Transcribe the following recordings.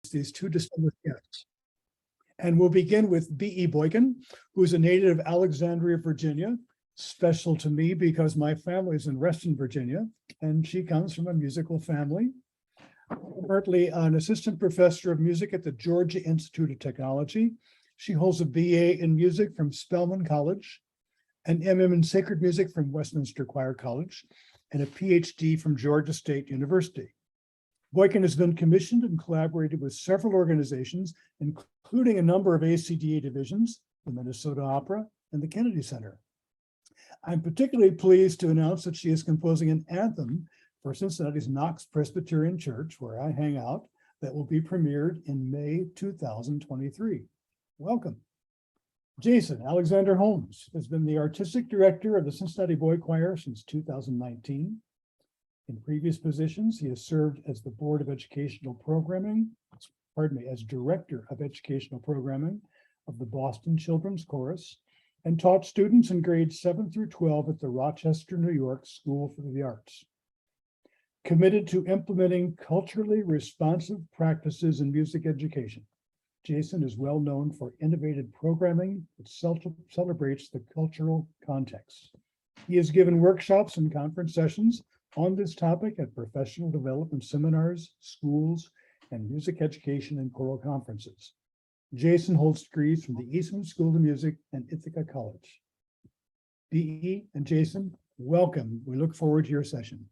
these two distinguished guests. And we'll begin with B.E Boykin, who is a native of Alexandria, Virginia, special to me because my family is in Reston, Virginia, and she comes from a musical family. Currently an assistant professor of music at the Georgia Institute of Technology. She holds a BA in music from Spelman College, an MM in sacred music from Westminster Choir College, and a Ph.D. from Georgia State University. Boykin has been commissioned and collaborated with several organizations, including a number of ACDA divisions, the Minnesota Opera and the Kennedy Center. I'm particularly pleased to announce that she is composing an anthem for Cincinnati's Knox Presbyterian Church, where I hang out, that will be premiered in May 2023. Welcome. Jason Alexander Holmes has been the artistic director of the Cincinnati Boy Choir since 2019. In previous positions, he has served as the Board of Educational Programming, as Director of Educational Programming of the Boston Children's Chorus, and taught students in grades 7 through 12 at the Rochester, New York School for the Arts. Committed to implementing culturally responsive practices in music education, Jason is well known for innovative programming that celebrates the cultural context. He has given workshops and conference sessions on this topic at professional development seminars, schools, and music education and choral conferences. Jason holds degrees from the Eastman School of Music and Ithaca College. B.E. and Jason, welcome. We look forward to your session.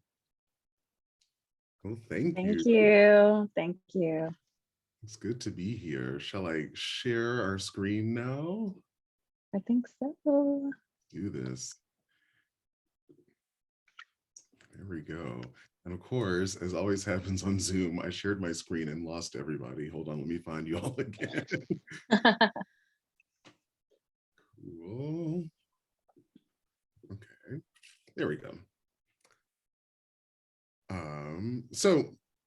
Well, thank you. Thank you. Thank you. It's good to be here. Shall I share our screen now? I think so. Do this. There we go. And of course, as always happens on Zoom, I shared my screen and lost everybody. Hold on, let me find you all again. Cool. Okay, there we go.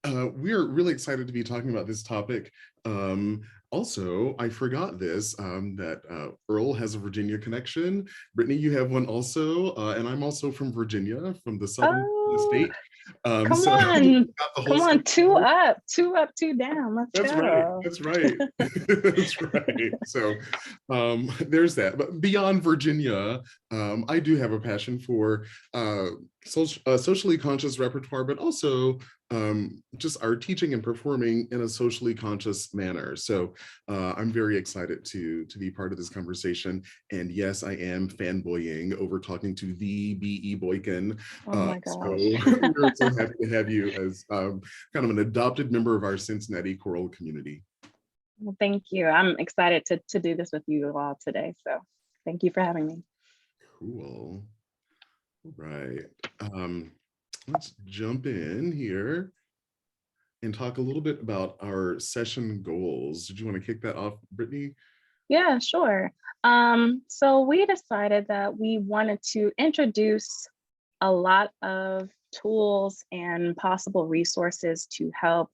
We're really excited to be talking about this topic. Also, I forgot this, that Earl has a Virginia connection. Brittney, you have one also, and I'm also from Virginia, from the southern state. Come on, two up, two down. Let's go. That's right. That's right. So there's that. But beyond Virginia, I do have a passion for socially conscious repertoire, but also just our teaching and performing in a socially conscious manner. So I'm very excited to be part of this conversation. And yes, I am fanboying over talking to the B.E Boykin. Oh my gosh. So we're so happy to have you as kind of an adopted member of our Cincinnati choral community. Well, thank you. I'm excited to do this with you all today. So thank you for having me. Cool. All right. Let's jump in here and talk a little bit about our session goals. Did you want to kick that off, Brittney? Yeah, sure. So we decided that we wanted to introduce a lot of tools and possible resources to help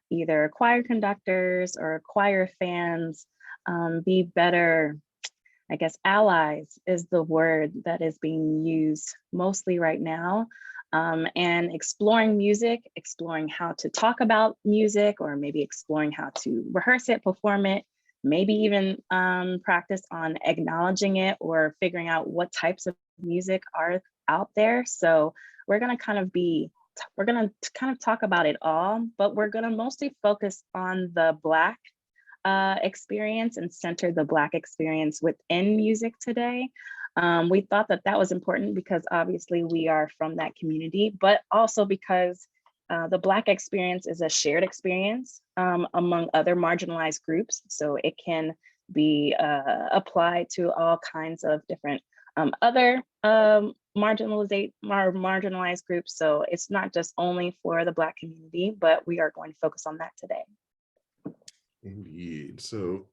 either choir conductors or choir fans be better, I guess allies is the word that is being used mostly right now. And exploring music, exploring how to talk about music, or maybe exploring how to rehearse it, perform it, maybe even practice on acknowledging it or figuring out what types of music are out there. So we're gonna kind of talk about it all, but we're gonna mostly focus on the Black experience and center the Black experience within music today. We thought that was important because obviously we are from that community, but also because the Black experience is a shared experience among other marginalized groups. So it can be applied to all kinds of different other marginalized groups. So it's not just only for the Black community, but we are going to focus on that today. Indeed. So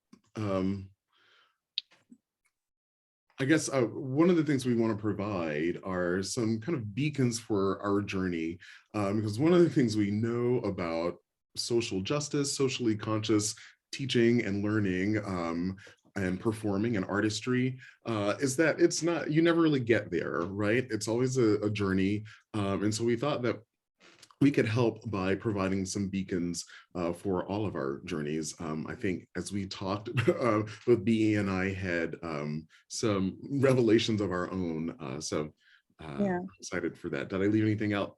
I guess one of the things we want to provide are some kind of beacons for our journey, because one of the things we know about social justice, socially conscious teaching and learning and performing and artistry is that it's not, you never really get there, right? It's always a journey. And so we thought that we could help by providing some beacons for all of our journeys. I think as we talked, both B.E and I had some revelations of our own. Yeah. I'm excited for that. Did I leave anything out?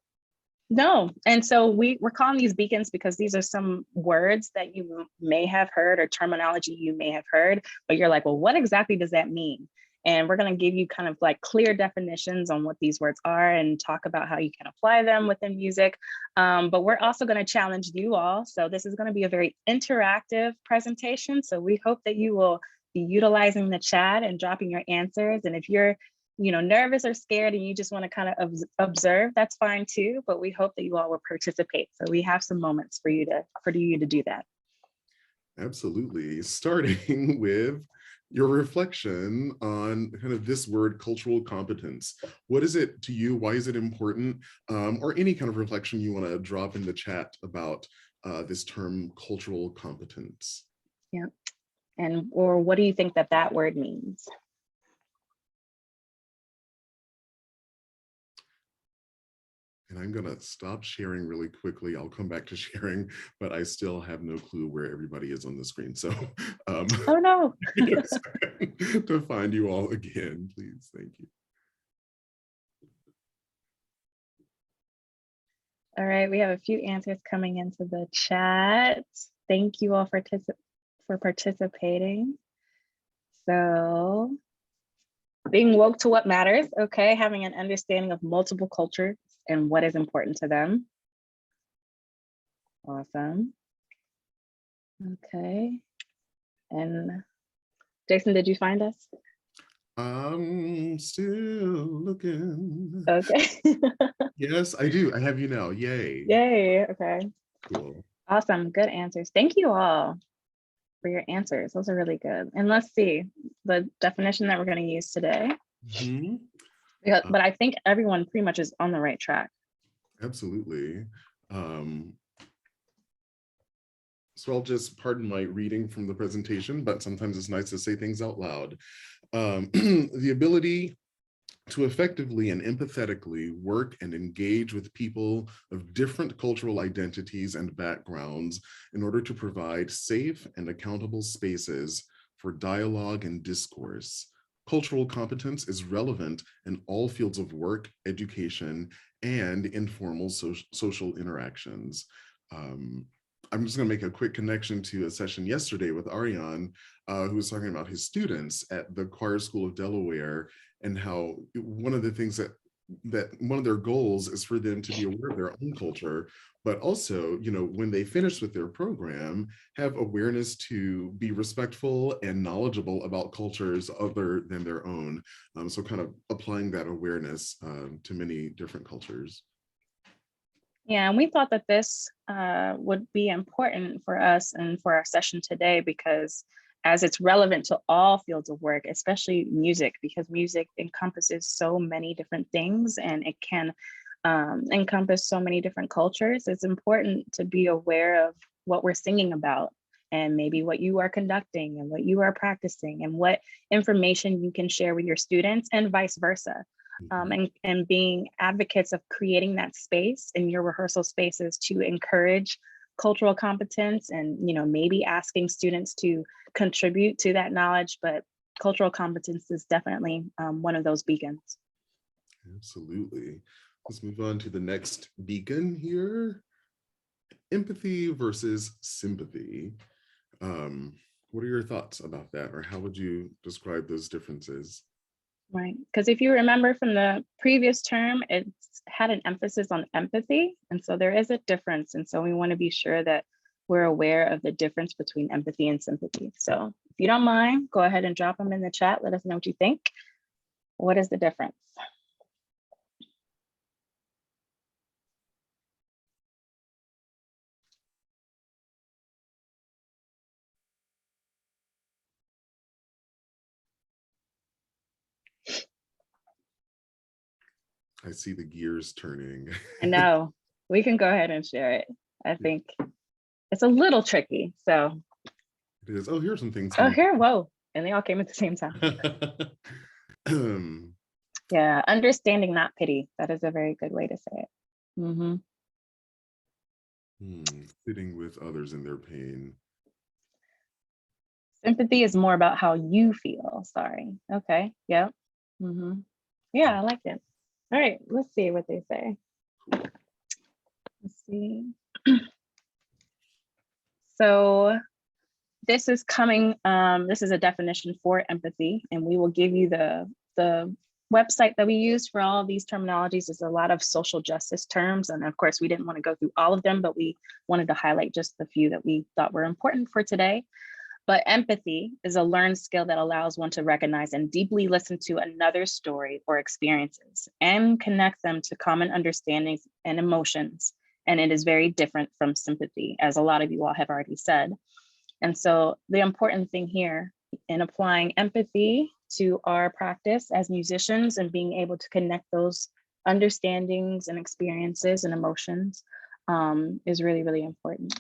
No. And so we're calling these beacons because these are some words that you may have heard or terminology you may have heard, but you're like, well, what exactly does that mean? And we're going to give you kind of like clear definitions on what these words are and talk about how you can apply them within music. But we're also going to challenge you all. So this is going to be a very interactive presentation. So we hope that you will be utilizing the chat and dropping your answers. And if you're nervous or scared and you just want to kind of observe, that's fine too. But we hope that you all will participate. So we have some moments for you to do that. Absolutely. Starting with your reflection on kind of this word, cultural competence. What is it to you? Why is it important? Or any kind of reflection you want to drop in the chat about this term, cultural competence. Yeah. Or what do you think that word means? And I'm going to stop sharing really quickly. I'll come back to sharing, but I still have no clue where everybody is on the screen. So oh no. to find you all again, please. Thank you. All right, we have a few answers coming into the chat. Thank you all for participating. So being woke to what matters, okay, having an understanding of multiple cultures and what is important to them. Awesome. Okay. And Jason, did you find us? I'm still looking. Okay. Yes, I do. I have you now. Yay. Yay. Okay. Cool. Awesome. Good answers. Thank you all for your answers. Those are really good. And let's see the definition that we're going to use today. Mm-hmm. But I think everyone pretty much is on the right track. Absolutely. So I'll just pardon my reading from the presentation, but sometimes it's nice to say things out loud. The ability to effectively and empathetically work and engage with people of different cultural identities and backgrounds in order to provide safe and accountable spaces for dialogue and discourse. Cultural competence is relevant in all fields of work, education, and informal social interactions. I'm just going to make a quick connection to a session yesterday with Ariane, who was talking about his students at the Choir School of Delaware, and how one of the things that one of their goals is for them to be aware of their own culture, but also, when they finish with their program, have awareness to be respectful and knowledgeable about cultures other than their own. So kind of applying that awareness to many different cultures. Yeah, and we thought that this would be important for us and for our session today, because as it's relevant to all fields of work, especially music, because music encompasses so many different things and it can encompass so many different cultures. It's important to be aware of what we're singing about and maybe what you are conducting and what you are practicing and what information you can share with your students and vice versa. And being advocates of creating that space in your rehearsal spaces to encourage cultural competence and maybe asking students to contribute to that knowledge, but cultural competence is definitely one of those beacons. Absolutely. Let's move on to the next beacon here. Empathy versus sympathy. What are your thoughts about that, or how would you describe those differences? Right, because if you remember from the previous term, it's had an emphasis on empathy. And so there is a difference. And so we want to be sure that we're aware of the difference between empathy and sympathy. So if you don't mind, go ahead and drop them in the chat. Let us know what you think. What is the difference? I see the gears turning. I know, we can go ahead and share it. I think it's a little tricky, so. It is. Oh, here's some things. Oh, here, whoa. And they all came at the same time. Yeah, understanding, not pity. That is a very good way to say it. Sitting with others in their pain. Sympathy is more about how you feel. Sorry. Okay. Yep. Yeah, I like it. All right, let's see what they say. Let's see. So this is coming, this is a definition for empathy, and we will give you the website that we use for all of these terminologies. Is a lot of social justice terms. And of course, we didn't want to go through all of them, but we wanted to highlight just the few that we thought were important for today. But empathy is a learned skill that allows one to recognize and deeply listen to another's story or experiences and connect them to common understandings and emotions. And it is very different from sympathy, as a lot of you all have already said. And so the important thing here in applying empathy to our practice as musicians and being able to connect those understandings and experiences and emotions is really, really important.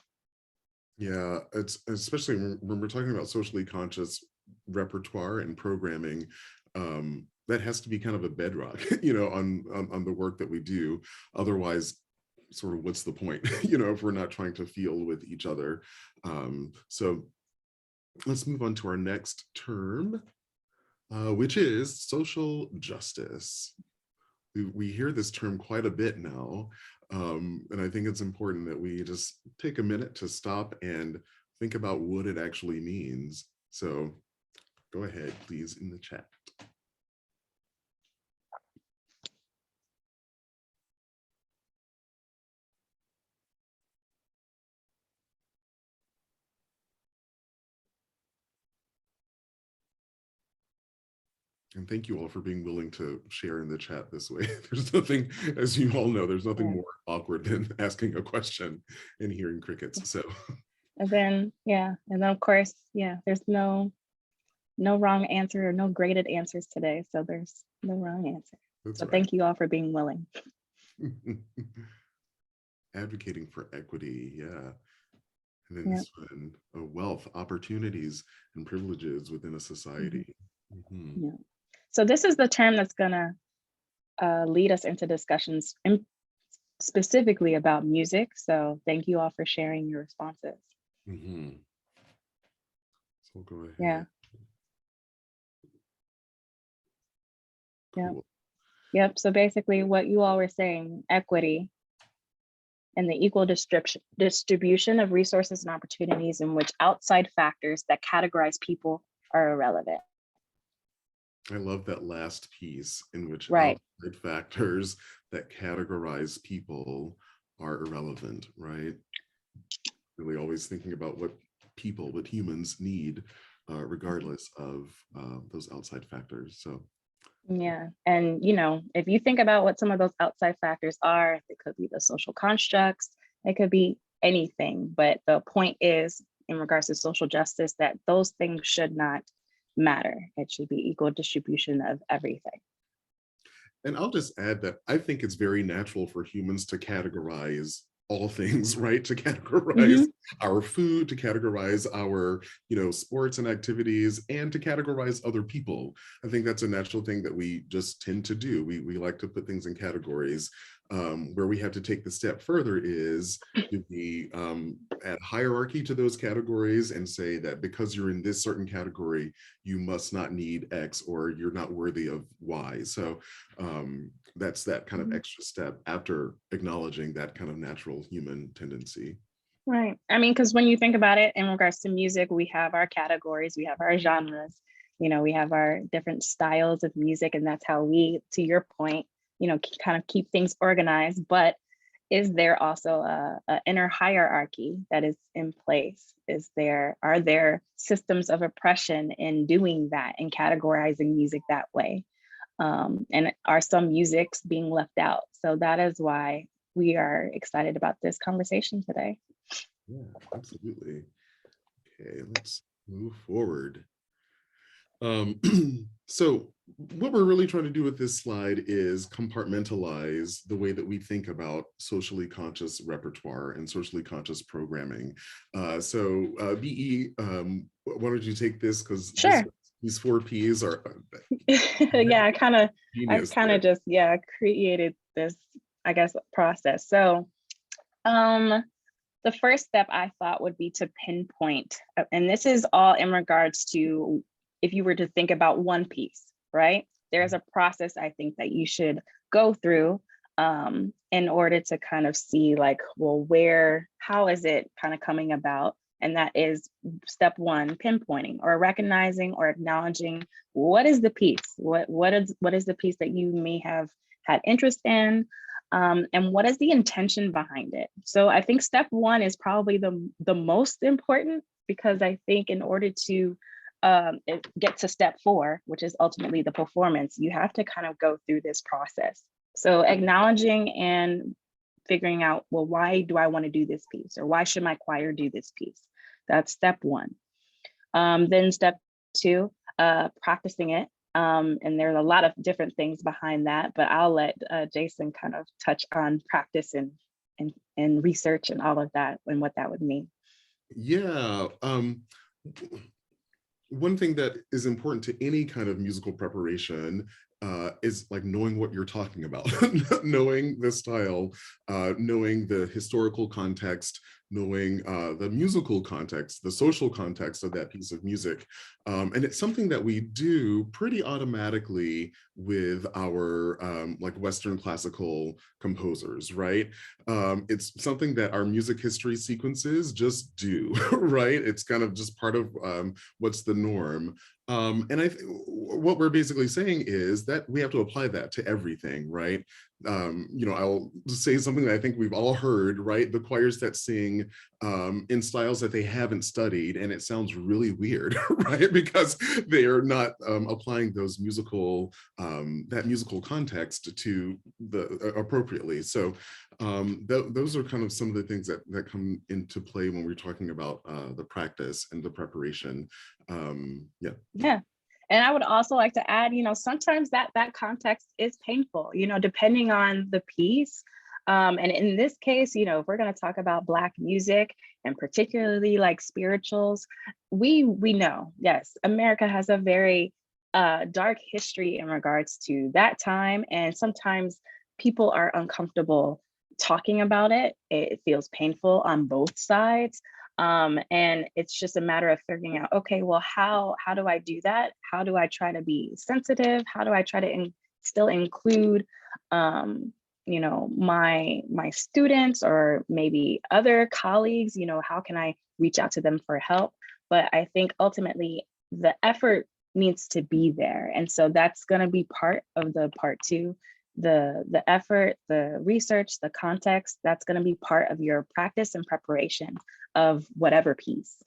Yeah, it's especially when we're talking about socially conscious repertoire and programming, that has to be kind of a bedrock, on the work that we do. Otherwise, sort of what's the point, if we're not trying to feel with each other. So let's move on to our next term, which is social justice. We hear this term quite a bit now. And I think it's important that we just take a minute to stop and think about what it actually means. So go ahead, please, in the chat. And thank you all for being willing to share in the chat this way. There's nothing, as you all know, there's nothing more awkward than asking a question and hearing crickets. So. And then, of course, there's no wrong answer or no graded answers today. So there's no wrong answer. That's so right. Thank you all for being willing. Advocating for equity, yeah. And then this one, wealth, opportunities, and privileges within a society. Yeah. So this is the term that's gonna lead us into discussions specifically about music. So thank you all for sharing your responses. So we'll go ahead. Yeah. Cool. Yep. So basically what you all were saying, equity and the equal distribution of resources and opportunities in which outside factors that categorize people are irrelevant. I love that last piece, in which outside factors that categorize people are irrelevant, right? Really always thinking about what humans need, regardless of those outside factors. So. Yeah, and if you think about what some of those outside factors are, it could be the social constructs, it could be anything, but the point is, in regards to social justice, that those things should not matter. It should be equal distribution of everything. And I'll just add that I think it's very natural for humans to categorize all things, right? To categorize our food, to categorize our, sports and activities, and to categorize other people. I think that's a natural thing that we just tend to do. We like to put things in categories. Where we have to take the step further is to be add hierarchy to those categories and say that because you're in this certain category, you must not need X, or you're not worthy of Y. So that's that kind of extra step after acknowledging that kind of natural human tendency. Right. I mean, because when you think about it in regards to music, we have our categories, we have our genres, we have our different styles of music, and that's how we, to your point, kind of keep things organized. But is there also a inner hierarchy that is in place? Are there systems of oppression in doing that and categorizing music that way? And are some musics being left out? So that is why we are excited about this conversation today. Yeah, absolutely. Okay, let's move forward. So what we're really trying to do with this slide is compartmentalize the way that we think about socially conscious repertoire and socially conscious programming. B.E, why don't you take this? Because sure. These 4 Ps are yeah, I kind of just created this, I guess, process. So the first step I thought would be to pinpoint, and this is all in regards to if you were to think about one piece, right? There's a process I think that you should go through in order to kind of see like, well, how is it kind of coming about? And that is step one, pinpointing or recognizing or acknowledging what is the piece? What is the piece that you may have had interest in? And what is the intention behind it? So I think step one is probably the most important, because I think in order to get to step four, which is ultimately the performance, you have to kind of go through this process. So acknowledging and figuring out, well, why do I want to do this piece? Or why should my choir do this piece? That's step one. Then step two, practicing it. And there's a lot of different things behind that, but I'll let Jason kind of touch on practice and research and all of that and what that would mean. Yeah. One thing that is important to any kind of musical preparation is like knowing what you're talking about, knowing the style, knowing the historical context, knowing the musical context, the social context of that piece of music. And it's something that we do pretty automatically with our like Western classical composers, right? It's something that our music history sequences just do, right? It's kind of just part of what's the norm. And what we're basically saying is that we have to apply that to everything, right? I'll say something that I think we've all heard, right? The choirs that sing in styles that they haven't studied, and it sounds really weird, right? Because they are not applying those that musical context to appropriately. So those are kind of some of the things that come into play when we're talking about the practice and the preparation. Yeah. And I would also like to add, sometimes that context is painful, depending on the piece. And in this case, if we're going to talk about Black music and particularly like spirituals, we know, yes, America has a very dark history in regards to that time. And sometimes people are uncomfortable talking about it. It feels painful on both sides. And it's just a matter of figuring out, okay, well, how do I do that? How do I try to be sensitive? How do I try to still include, my students or maybe other colleagues? How can I reach out to them for help? But I think ultimately the effort needs to be there. And so that's going to be part of the part two. The effort, the research, the context, that's going to be part of your practice and preparation of whatever piece.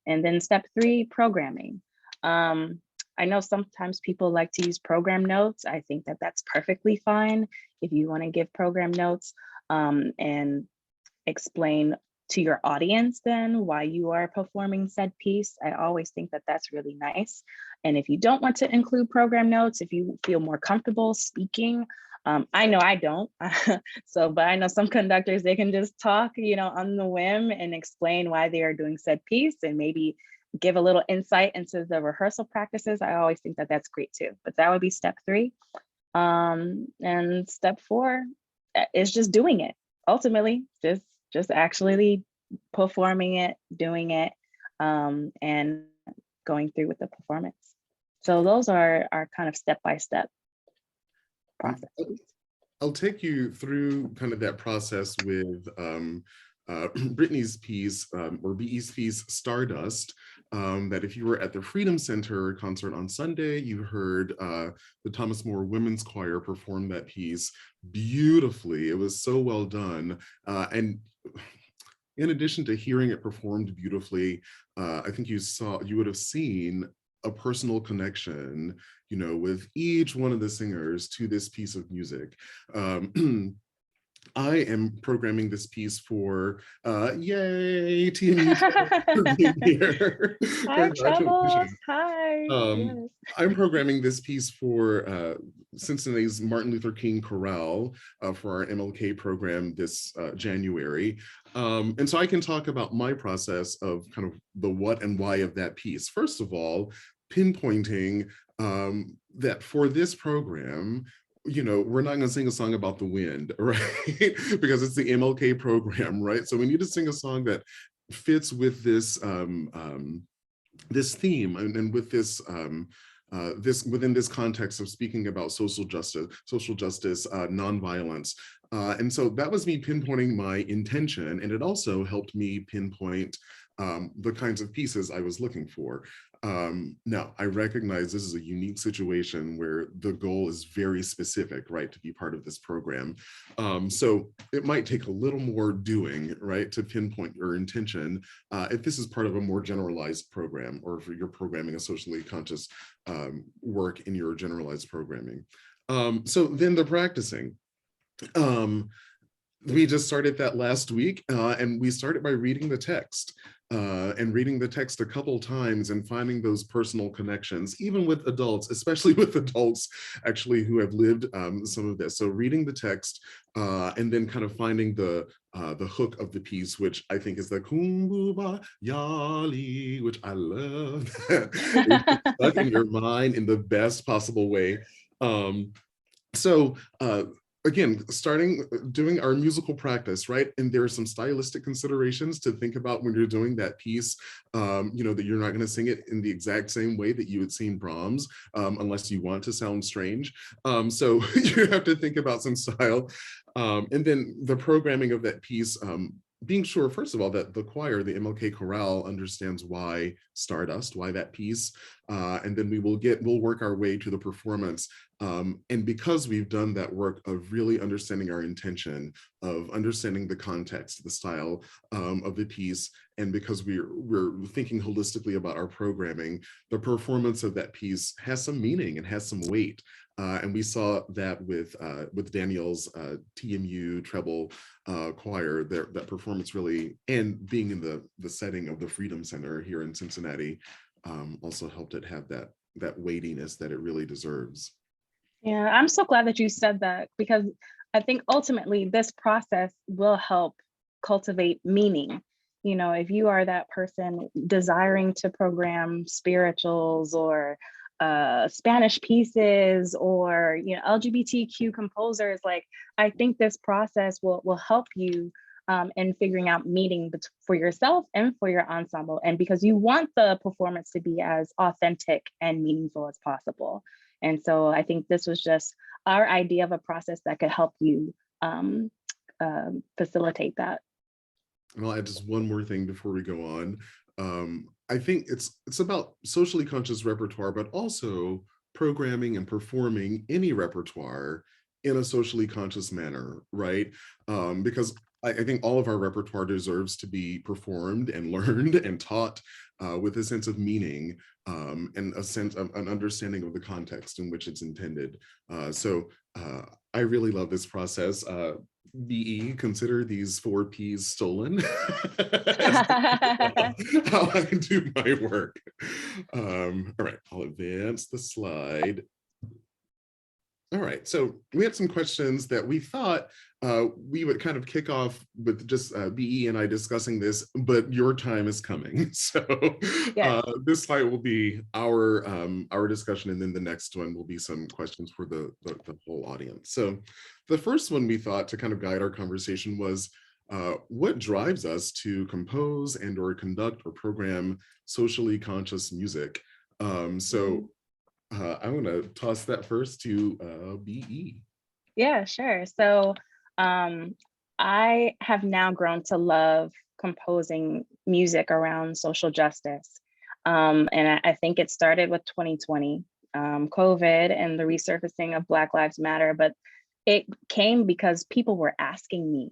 And then step three, programming. I know sometimes people like to use program notes. I think that that's perfectly fine if you want to give program notes and explain to your audience then why you are performing said piece. I always think that that's really nice. And if you don't want to include program notes, if you feel more comfortable speaking, I know I don't. But I know some conductors, they can just talk, on the whim and explain why they are doing said piece and maybe give a little insight into the rehearsal practices. I always think that that's great too. But that would be step three. And step four is just doing it. Ultimately, just actually performing it, doing it, and going through with the performance. So those are our kind of step-by-step process. I'll take you through kind of that process with Brittney's piece or B.E.'s piece, Stardust, that if you were at the Freedom Center concert on Sunday, you heard the Thomas More Women's Choir perform that piece beautifully. It was so well done. And in addition to hearing it performed beautifully, I think you would have seen a personal connection, with each one of the singers to this piece of music. I am programming this piece for, yay, TMU for being here. Hi, Troubles. Hi. Yes. Yes. I'm programming this piece for Cincinnati's Martin Luther King Chorale for our MLK program this January. And so I can talk about my process of kind of the what and why of that piece. First of all, pinpointing that for this program, we're not going to sing a song about the wind, right? Because it's the MLK program, right? So we need to sing a song that fits with this this theme and with this this within this context of speaking about social justice, nonviolence. And so that was me pinpointing my intention, and it also helped me pinpoint the kinds of pieces I was looking for. Now, I recognize this is a unique situation where the goal is very specific, right, to be part of this program. So it might take a little more doing, right, to pinpoint your intention if this is part of a more generalized program, or if you're programming a socially conscious work in your generalized programming. So then the practicing. We just started that last week, and we started by reading the text. And reading the text a couple times and finding those personal connections, even with adults, especially with adults actually who have lived some of this. So reading the text and then kind of finding the hook of the piece, which I think is the Kumbuba Yali, which I love. It's stuck in your mind in the best possible way. Again, doing our musical practice, right? And there are some stylistic considerations to think about when you're doing that piece, that you're not going to sing it in the exact same way that you would sing Brahms, unless you want to sound strange. So you have to think about some style. And then the programming of that piece, being sure, first of all, that the choir, the MLK chorale, understands why Stardust, why that piece, and then we'll work our way to the performance. And because we've done that work of really understanding our intention, of understanding the context, the style of the piece, and because we're thinking holistically about our programming, the performance of that piece has some meaning and has some weight. And we saw that with Danielle's TMU treble choir, that performance really, and being in the setting of the Freedom Center here in Cincinnati, also helped it have that weightiness that it really deserves. Yeah, I'm so glad that you said that, because I think ultimately this process will help cultivate meaning. If you are that person desiring to program spirituals or Spanish pieces or LGBTQ composers, like, I think this process will help you in figuring out meaning for yourself and for your ensemble, and because you want the performance to be as authentic and meaningful as possible. And so I think this was just our idea of a process that could help you facilitate that. And I'll add just one more thing before we go on. I think it's about socially conscious repertoire, but also programming and performing any repertoire in a socially conscious manner, right? Because I think all of our repertoire deserves to be performed and learned and taught with a sense of meaning and a sense of an understanding of the context in which it's intended. So I really love this process. B.E, consider these 4 Ps stolen. How I do my work. All right, I'll advance the slide. All right, so we had some questions that we thought we would kind of kick off with just B.E and I discussing this, but your time is coming. So Yes. This slide will be our discussion, and then the next one will be some questions for the whole audience. So the first one we thought to kind of guide our conversation was, what drives us to compose and or conduct or program socially conscious music? I want to toss that first to B.E. Yeah, sure. So I have now grown to love composing music around social justice. And I think it started with 2020, COVID and the resurfacing of Black Lives Matter, but it came because people were asking me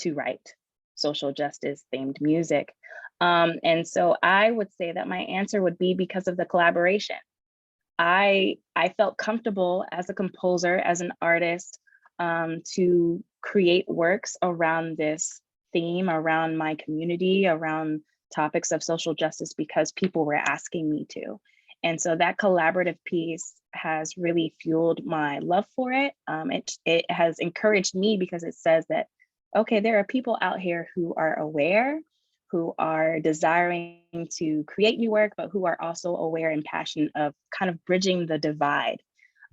to write social justice themed music. And so I would say that my answer would be because of the collaboration. I felt comfortable as a composer, as an artist, to create works around this theme, around my community, around topics of social justice, because people were asking me to. And so that collaborative piece has really fueled my love for it. It has encouraged me because it says that, okay, there are people out here who are aware, who are desiring to create new work, but who are also aware and passionate of kind of bridging the divide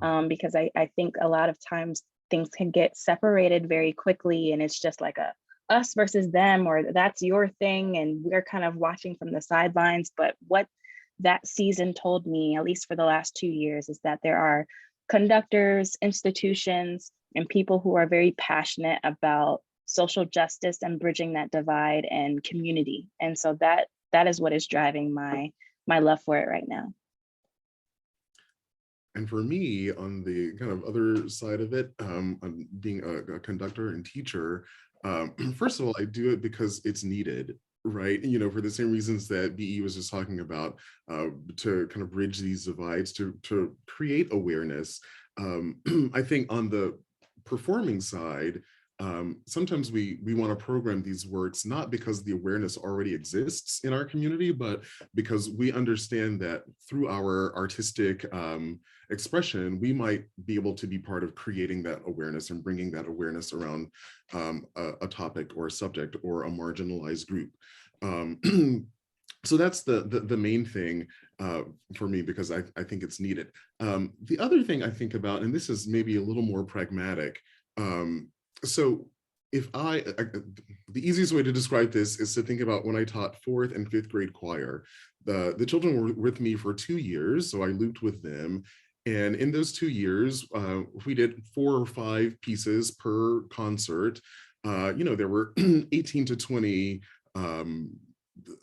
because I think a lot of times things can get separated very quickly, and it's just like a us versus them, or that's your thing, and we're kind of watching from the sidelines. But what that season told me, at least for the last 2 years, is that there are conductors, institutions, and people who are very passionate about social justice and bridging that divide and community. And so that is what is driving my love for it right now. And for me, on the kind of other side of it, on being a conductor and teacher, first of all, I do it because it's needed, right? You know, for the same reasons that BE was just talking about, to kind of bridge these divides, to create awareness. I think on the performing side, sometimes we want to program these works not because the awareness already exists in our community, but because we understand that through our artistic expression, we might be able to be part of creating that awareness and bringing that awareness around a topic or a subject or a marginalized group. So that's the main thing for me, because I think it's needed. The other thing I think about, and this is maybe a little more pragmatic, so if the easiest way to describe this is to think about when I taught 4th and 5th grade choir. The children were with me for 2 years, so I looped with them. And in those 2 years, we did 4 or 5 pieces per concert. You know, there were 18 to 20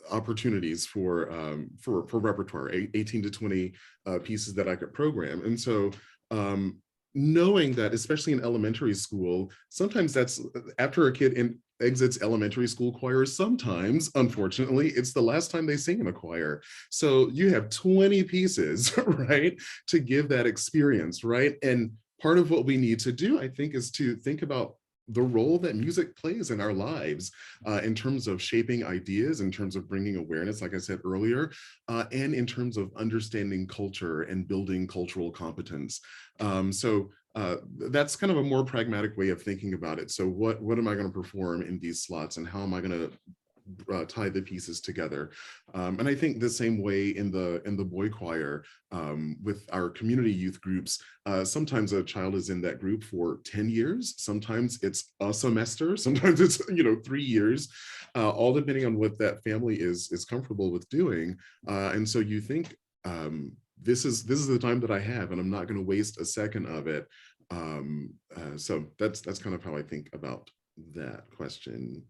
opportunities for repertoire, 18 to 20 pieces that I could program. And so knowing that, especially in elementary school, sometimes that's after a kid exits elementary school choir, sometimes, unfortunately, it's the last time they sing in a choir. So you have 20 pieces, right, to give that experience, right? And part of what we need to do, I think, is to think about the role that music plays in our lives, in terms of shaping ideas, in terms of bringing awareness, like I said earlier, and in terms of understanding culture and building cultural competence. So that's kind of a more pragmatic way of thinking about it. So what am I going to perform in these slots, and how am I going to tie the pieces together? And I think the same way in the boy choir, with our community youth groups, sometimes a child is in that group for 10 years, sometimes it's a semester, sometimes it's 3 years, all depending on what that family is comfortable with doing. And so you think, this is the time that I have, and I'm not going to waste a second of it. So that's kind of how I think about that question.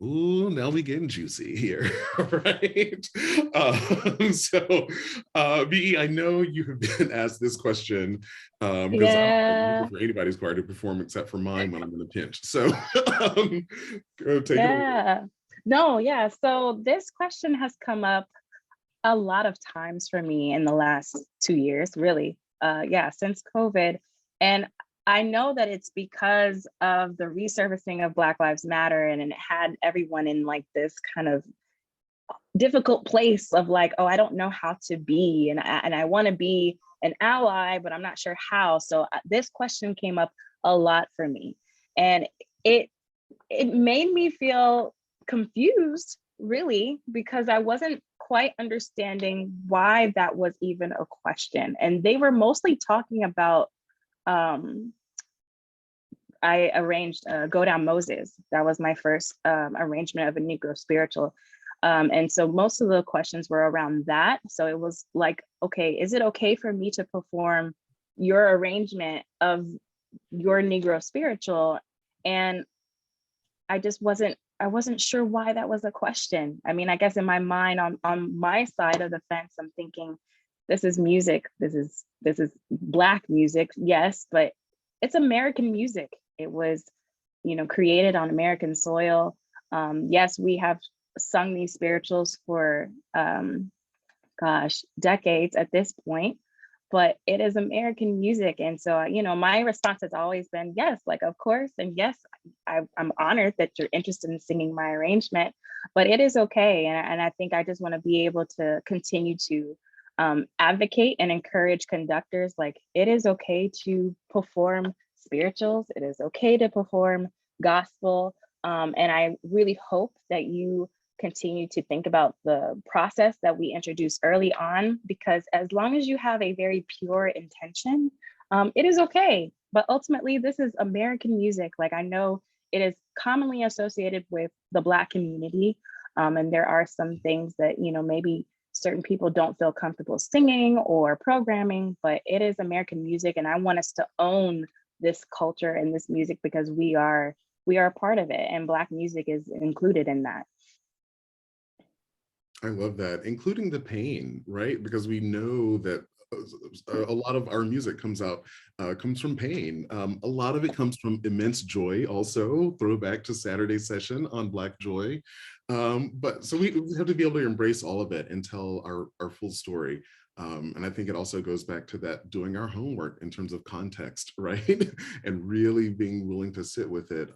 Ooh, now we getting juicy here, right? So, B.E, I know you have been asked this question, because Yeah. I'm not for anybody's choir to perform except for mine when I'm in a pinch. So, go take it away. Yeah. No, yeah. So this question has come up a lot of times for me in the last 2 years, really. Yeah, since COVID. And I know that it's because of the resurfacing of Black Lives Matter, and it had everyone in like this kind of difficult place of like, oh, I don't know how to be, and I want to be an ally, but I'm not sure how. So this question came up a lot for me, and it made me feel confused, really, because I wasn't quite understanding why that was even a question. And they were mostly talking about, I arranged Go Down Moses. That was my first arrangement of a Negro spiritual. And so most of the questions were around that. So it was like, okay, is it okay for me to perform your arrangement of your Negro spiritual? And I wasn't sure why that was a question. I mean, I guess in my mind, on my side of the fence, I'm thinking, this is music. This is Black music, yes, but it's American music. It was, created on American soil. Yes, we have sung these spirituals for, decades at this point, but it is American music. And so, my response has always been, yes, like, of course. And yes, I'm honored that you're interested in singing my arrangement, but it is okay. And I think I just want to be able to continue to advocate and encourage conductors. Like, it is okay to perform spirituals. It is okay to perform gospel. And I really hope that you continue to think about the process that we introduce early on, because as long as you have a very pure intention, it is okay. But ultimately, this is American music. Like, I know it is commonly associated with the Black community. And there are some things that, you know, maybe certain people don't feel comfortable singing or programming, but it is American music. And I want us to own this culture and this music because we are a part of it, and Black music is included in that. I love that, including the pain, right? Because we know that a lot of our music comes from pain. A lot of it comes from immense joy also, throwback to Saturday session on Black Joy. But so we have to be able to embrace all of it and tell our full story. And I think it also goes back to that doing our homework in terms of context, right? And really being willing to sit with it.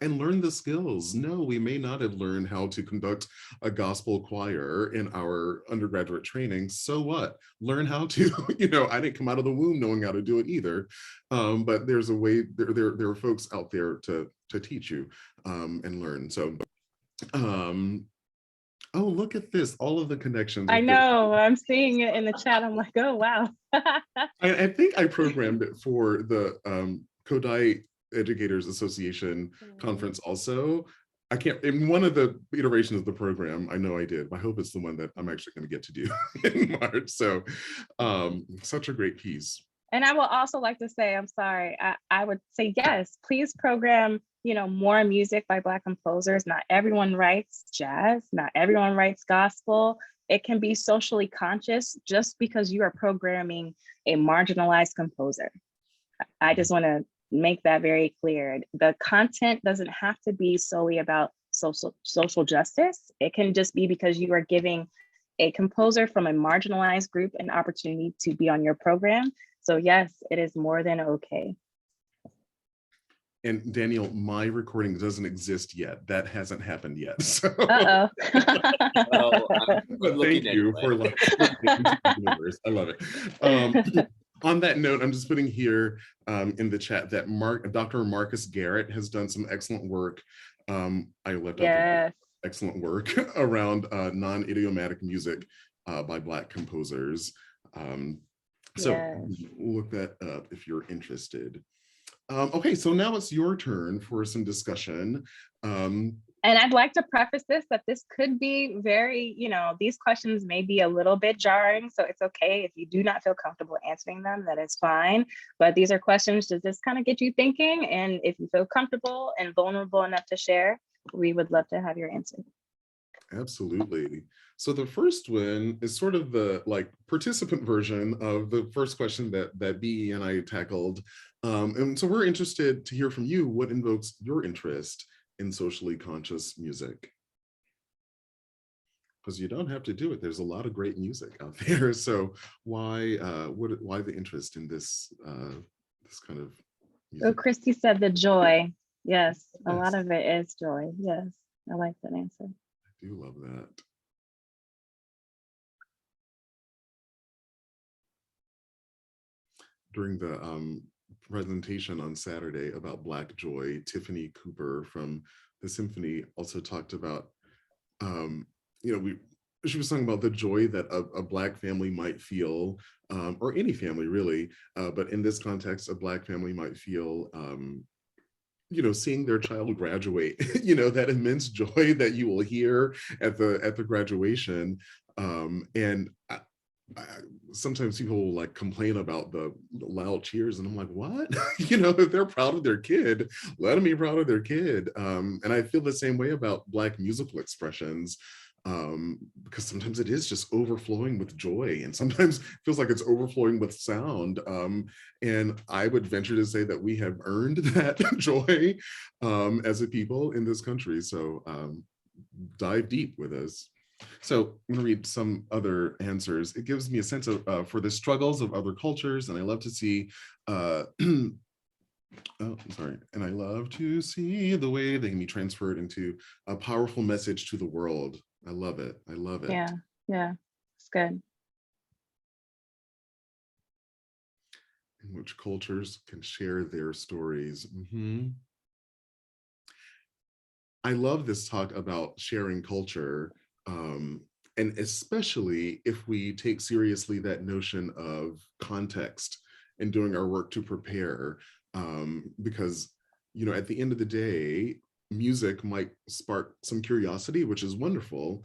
And learn the skills. No, we may not have learned how to conduct a gospel choir in our undergraduate training. So what? Learn how to, you know, I didn't come out of the womb knowing how to do it either. But there's a way, there are folks out there to teach you and learn. So, oh, look at this, all of the connections. I know, I'm seeing it in the chat. I'm like, oh, wow. I think I programmed it for the Kodai Educators Association conference also. I can't, in one of the iterations of the program, I know I did. I hope it's the one that I'm actually going to get to do in March. So such a great piece. And I will also like to say, I'm sorry, I would say, yes, please program, you know, more music by Black composers. Not everyone writes jazz, not everyone writes gospel. It can be socially conscious just because you are programming a marginalized composer. I just want to make that very clear. The content doesn't have to be solely about social justice. It can just be because you are giving a composer from a marginalized group an opportunity to be on your program. So yes, it is more than okay. And Daniel, my recording doesn't exist yet. That hasn't happened yet. So. Uh-oh. But thank you for like, I love it. On that note, I'm just putting here in the chat that Dr. Marcus Garrett has done some excellent work. I left out excellent work around non-idiomatic music by Black composers. So look that up if you're interested. Okay, so now it's your turn for some discussion. And I'd like to preface this, that this could be very, you know, these questions may be a little bit jarring, so it's okay if you do not feel comfortable answering them, that is fine. But these are questions to just kind of get you thinking. And if you feel comfortable and vulnerable enough to share, we would love to have your answer. Absolutely. So the first one is sort of the like participant version of the first question that B.E and I tackled. And so we're interested to hear from you, what invokes your interest in socially conscious music? Because you don't have to do it. There's a lot of great music out there. So why the interest in this this kind of music? So Christy said the joy. Yes, a lot of it is joy. Yes, I like that answer. I do love that. During the presentation on Saturday about Black Joy, Tiffany Cooper from the symphony also talked about, you know, she was talking about the joy that a Black family might feel, or any family really, but in this context, a Black family might feel, you know, seeing their child graduate, you know, that immense joy that you will hear at the graduation. And sometimes people will like complain about the loud cheers, and I'm like, what? You know, if they're proud of their kid, let them be proud of their kid. And I feel the same way about Black musical expressions, because sometimes it is just overflowing with joy, and sometimes it feels like it's overflowing with sound. And I would venture to say that we have earned that joy as a people in this country. So dive deep with us. So I'm going to read some other answers. It gives me a sense of for the struggles of other cultures, and I love to see oh, sorry. And I love to see the way they can be transferred into a powerful message to the world. I love it. I love it. Yeah, it's good. In which cultures can share their stories. I love this talk about sharing culture, and especially if we take seriously that notion of context and doing our work to prepare, because, you know, at the end of the day, music might spark some curiosity, which is wonderful,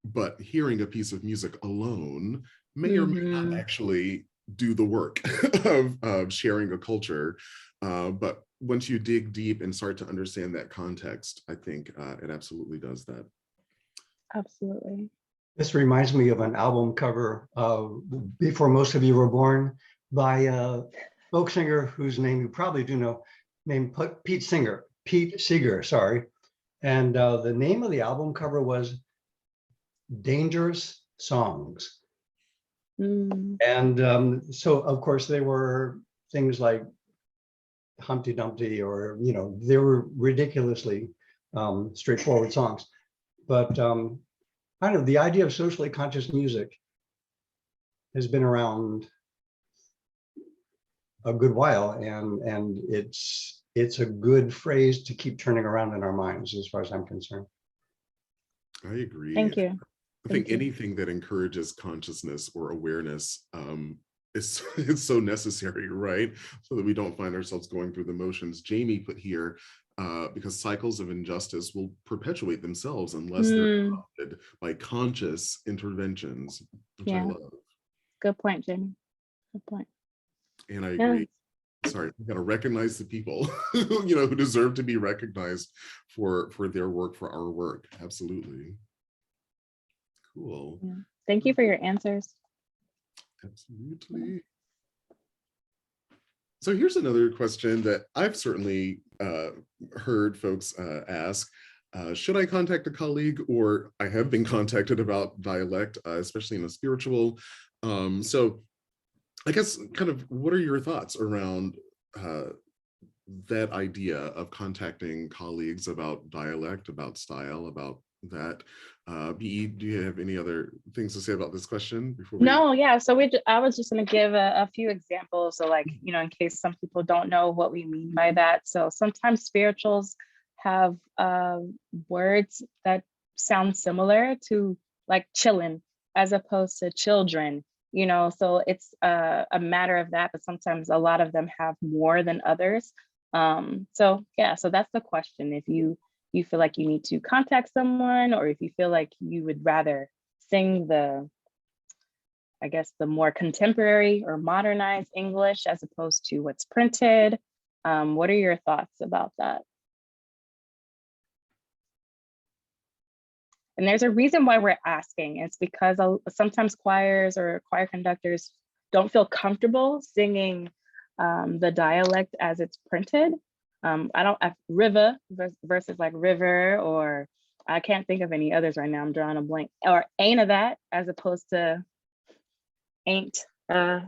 but hearing a piece of music alone may or may not Mhm. actually do the work of sharing a culture. But once you dig deep and start to understand that context, I think it absolutely does that. Absolutely. This reminds me of an album cover before most of you were born by a folk singer whose name you probably do know, named Pete Seeger, sorry. And the name of the album cover was Dangerous Songs. Mm. And so, of course, they were things like Humpty Dumpty, or, you know, they were ridiculously straightforward songs. But I don't know, the idea of socially conscious music has been around a good while, and it's a good phrase to keep turning around in our minds, as far as I'm concerned. I agree. Thank you. I think Thank you. anything that encourages consciousness or awareness is it's so necessary, right? So that we don't find ourselves going through the motions. Jamie put here, because cycles of injustice will perpetuate themselves unless they're Mm. interrupted by conscious interventions, which I Yeah. love. Good point, Jenny. Good point. And I Yeah. agree. Sorry, we got to recognize the people you know, who deserve to be recognized for their work, for our work. Absolutely. Cool. Yeah. Thank you for your answers. Absolutely. So here's another question that I've certainly heard folks ask. Should I contact a colleague, or I have been contacted about dialect, especially in a spiritual? So I guess kind of what are your thoughts around that idea of contacting colleagues about dialect, about style, about that? B.E, do you have any other things to say about this question before we? No, yeah. So I was just going to give a few examples. So, like, you know, in case some people don't know what we mean by that. So sometimes spirituals have words that sound similar to, like, chillin', as opposed to children. You know, so it's a matter of that. But sometimes a lot of them have more than others. So yeah. So that's the question. If you feel like you need to contact someone, or if you feel like you would rather sing the, I guess, the more contemporary or modernized English as opposed to what's printed. What are your thoughts about that? And there's a reason why we're asking. It's because sometimes choirs or choir conductors don't feel comfortable singing the dialect as it's printed. River versus like river, or I can't think of any others right now. I'm drawing a blank. Or ain't of that as opposed to ain't that.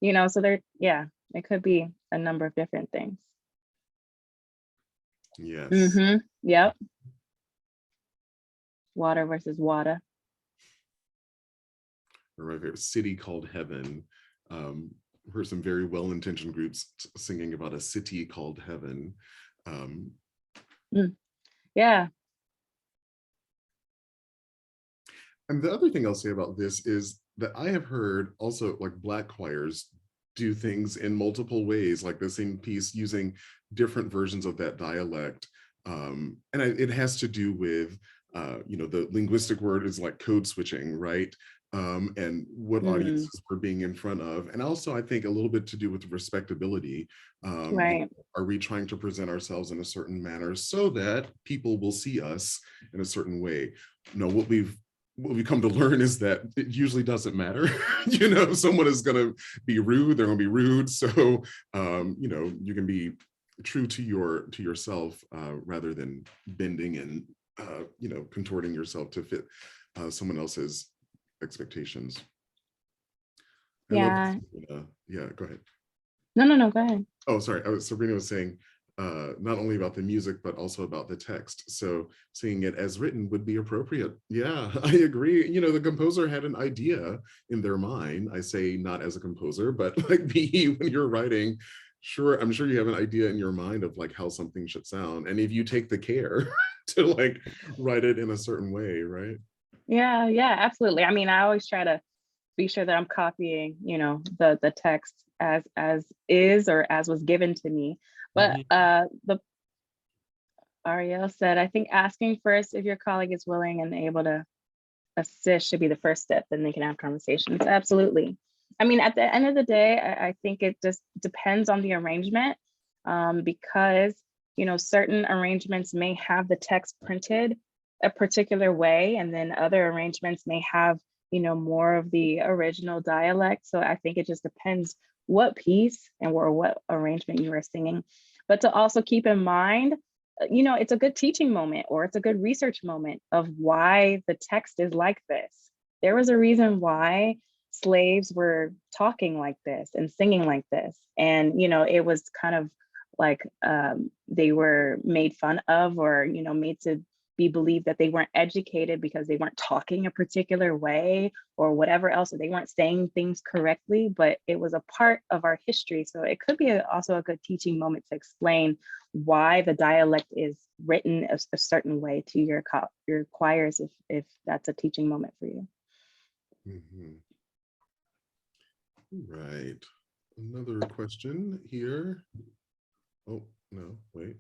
You know, so there, yeah, it could be a number of different things. Yes. Mm-hmm. Yep. Water versus water. Or my favorite, City Called Heaven. Heard some very well-intentioned groups singing about a city called heaven. Yeah. And the other thing I'll say about this is that I have heard also, like, Black choirs do things in multiple ways, like the same piece using different versions of that dialect. And it has to do with, you know, the linguistic word is like code switching, right? And what audiences we're being in front of. And also, I think a little bit to do with respectability. Right. Are we trying to present ourselves in a certain manner so that people will see us in a certain way? You know, what we come to learn is that it usually doesn't matter. You know, if someone is going to be rude, they're going to be rude. So, you know, you can be true to yourself rather than bending and, you know, contorting yourself to fit someone else's expectations. Yeah. Yeah, go ahead. No, go ahead. Oh, sorry. Sabrina was saying not only about the music, but also about the text. So singing it as written would be appropriate. Yeah, I agree. You know, the composer had an idea in their mind. I say not as a composer, but like B.E, when you're writing, Sure, I'm sure you have an idea in your mind of like how something should sound. And if you take the care to like write it in a certain way, right? Yeah, yeah, absolutely. I mean, I always try to be sure that I'm copying, the text as is or as was given to me. But the Ariel said, I think asking first if your colleague is willing and able to assist should be the first step, then they can have conversations. Absolutely. I mean, at the end of the day, I think it just depends on the arrangement, because, certain arrangements may have the text printed a particular way, and then other arrangements may have, more of the original dialect. So I think it just depends what piece and or what arrangement you are singing. But to also keep in mind, it's a good teaching moment or it's a good research moment of why the text is like this. There was a reason why slaves were talking like this and singing like this. And, it was kind of like they were made fun of or, made to be believed that they weren't educated because they weren't talking a particular way or whatever else, or they weren't saying things correctly, but it was a part of our history. So it could be also a good teaching moment to explain why the dialect is written a certain way to your choirs, if that's a teaching moment for you. Right. Another question here. Oh, no, wait.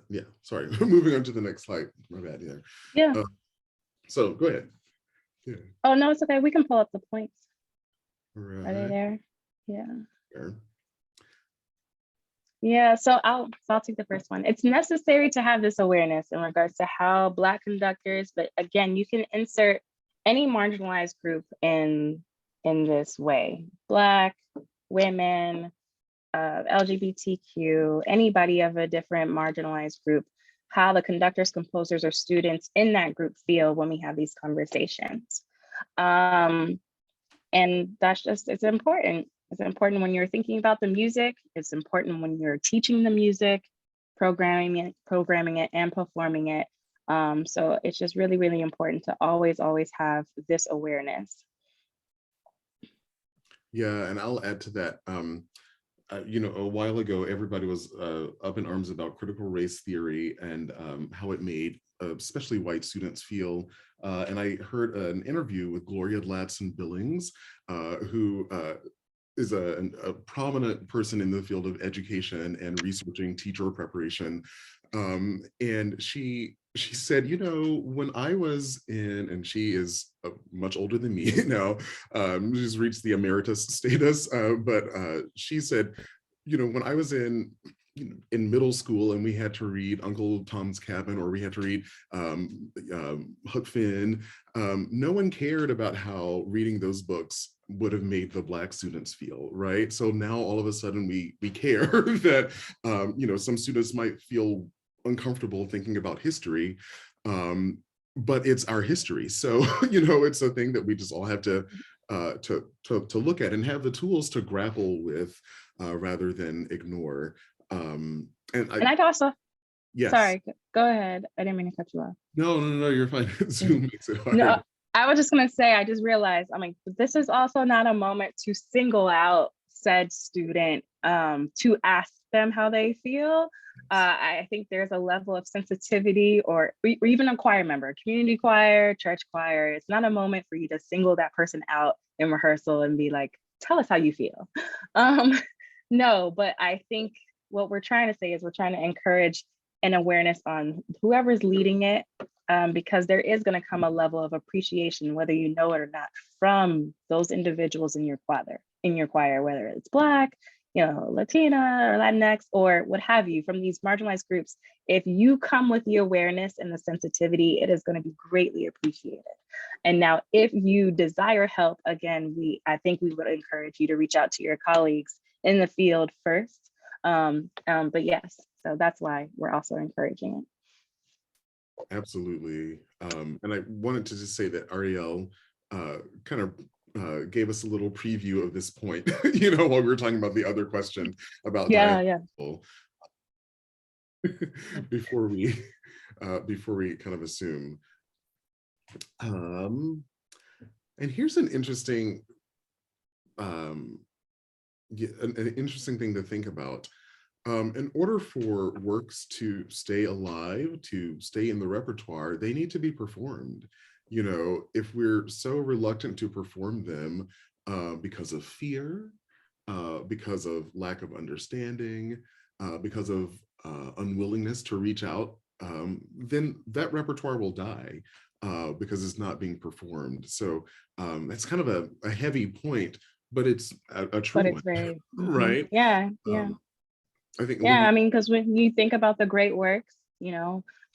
Yeah, sorry. Moving on to the next slide. My bad here. Yeah. So go ahead. Yeah. Oh, no, it's okay. We can pull up the points. Right. Are they there? Yeah. There. Yeah, so I'll take the first one. It's necessary to have this awareness in regards to how Black conductors, but again, you can insert any marginalized group in this way. Black, women, LGBTQ, anybody of a different marginalized group, how the conductors, composers, or students in that group feel when we have these conversations. And it's important. It's important when you're thinking about the music. It's important when you're teaching the music, programming it and performing it. So it's just really, really important to always have this awareness. Yeah, and I'll add to that. A while ago, everybody was up in arms about critical race theory and how it made especially white students feel. And I heard an interview with Gloria Ladson-Billings, who is a prominent person in the field of education and researching teacher preparation. And she said, when I was in, and she is much older than me now, she's reached the emeritus status, but she said, when I was in middle school and we had to read Uncle Tom's Cabin or we had to read Huck Finn, no one cared about how reading those books would have made the Black students feel, right? So now all of a sudden we care that, some students might feel uncomfortable thinking about history, but it's our history. So, it's a thing that we just all have to look at and have the tools to grapple with rather than ignore. And I also, yes. Sorry, go ahead. I didn't mean to cut you off. No, you're fine. Zoom makes it hard. No, I was just gonna say, I just realized, this is also not a moment to single out said student to ask them how they feel. I think there's a level of sensitivity or even a choir member, community choir, church choir. It's not a moment for you to single that person out in rehearsal and be like, tell us how you feel. No, but I think what we're trying to say is we're trying to encourage an awareness on whoever's leading it, because there is going to come a level of appreciation, whether you know it or not, from those individuals in your choir, whether it's Black, Latina or Latinx or what have you, from these marginalized groups. If you come with the awareness and the sensitivity, it is going to be greatly appreciated. And now, if you desire help, again, I think we would encourage you to reach out to your colleagues in the field first. But yes, so that's why we're also encouraging it. Absolutely. And I wanted to just say that Ariel kind of gave us a little preview of this point, while we were talking about the other question about before we kind of assume. And here's an interesting Yeah, an interesting thing to think about. In order for works to stay alive, to stay in the repertoire, they need to be performed. You know, if we're so reluctant to perform them because of fear, because of lack of understanding, because of unwillingness to reach out, then that repertoire will die because it's not being performed. So that's kind of a heavy point, but it's a true But it's one, very, right? yeah, yeah. Um, I think Yeah, living, I mean, because when you think about the great works,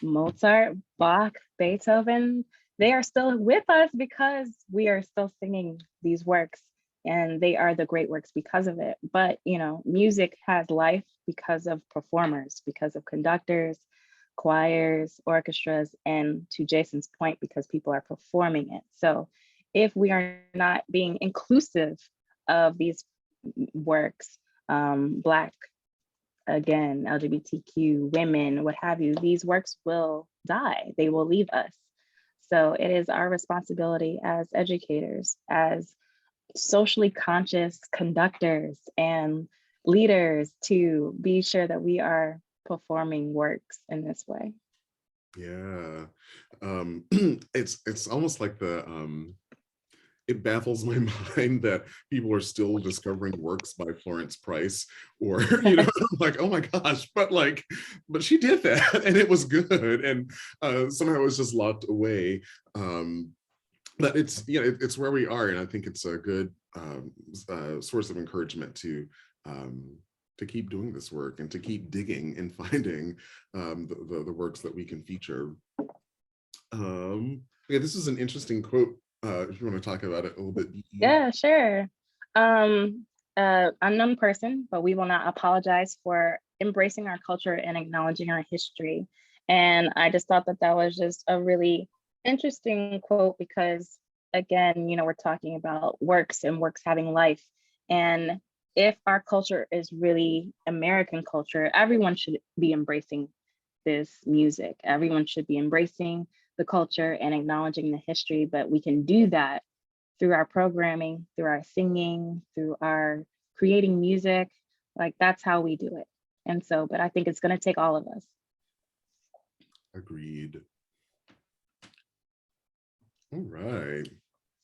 Mozart, Bach, Beethoven, they are still with us because we are still singing these works, and they are the great works because of it. But, music has life because of performers, because of conductors, choirs, orchestras, and to Jason's point, because people are performing it. So if we are not being inclusive of these works, Black, again, LGBTQ, women, what have you, these works will die. They will leave us. So it is our responsibility as educators, as socially conscious conductors and leaders, to be sure that we are performing works in this way. yeah. It's almost like it baffles my mind that people are still discovering works by Florence Price, or I'm like, oh my gosh, but she did that and it was good, and somehow it was just locked away. But it's where we are, and I think it's a good source of encouragement to keep doing this work and to keep digging and finding the works that we can feature. Yeah, this is an interesting quote. If you want to talk about it a little bit. Yeah, sure. Unknown person, but we will not apologize for embracing our culture and acknowledging our history. And I just thought that that was just a really interesting quote because, again, we're talking about works and works having life. And if our culture is really American culture, everyone should be embracing this music. Everyone should be embracing the culture and acknowledging the history, but we can do that through our programming, through our singing, through our creating music. Like, that's how we do it. And so, but I think it's going to take all of us. Agreed. All right.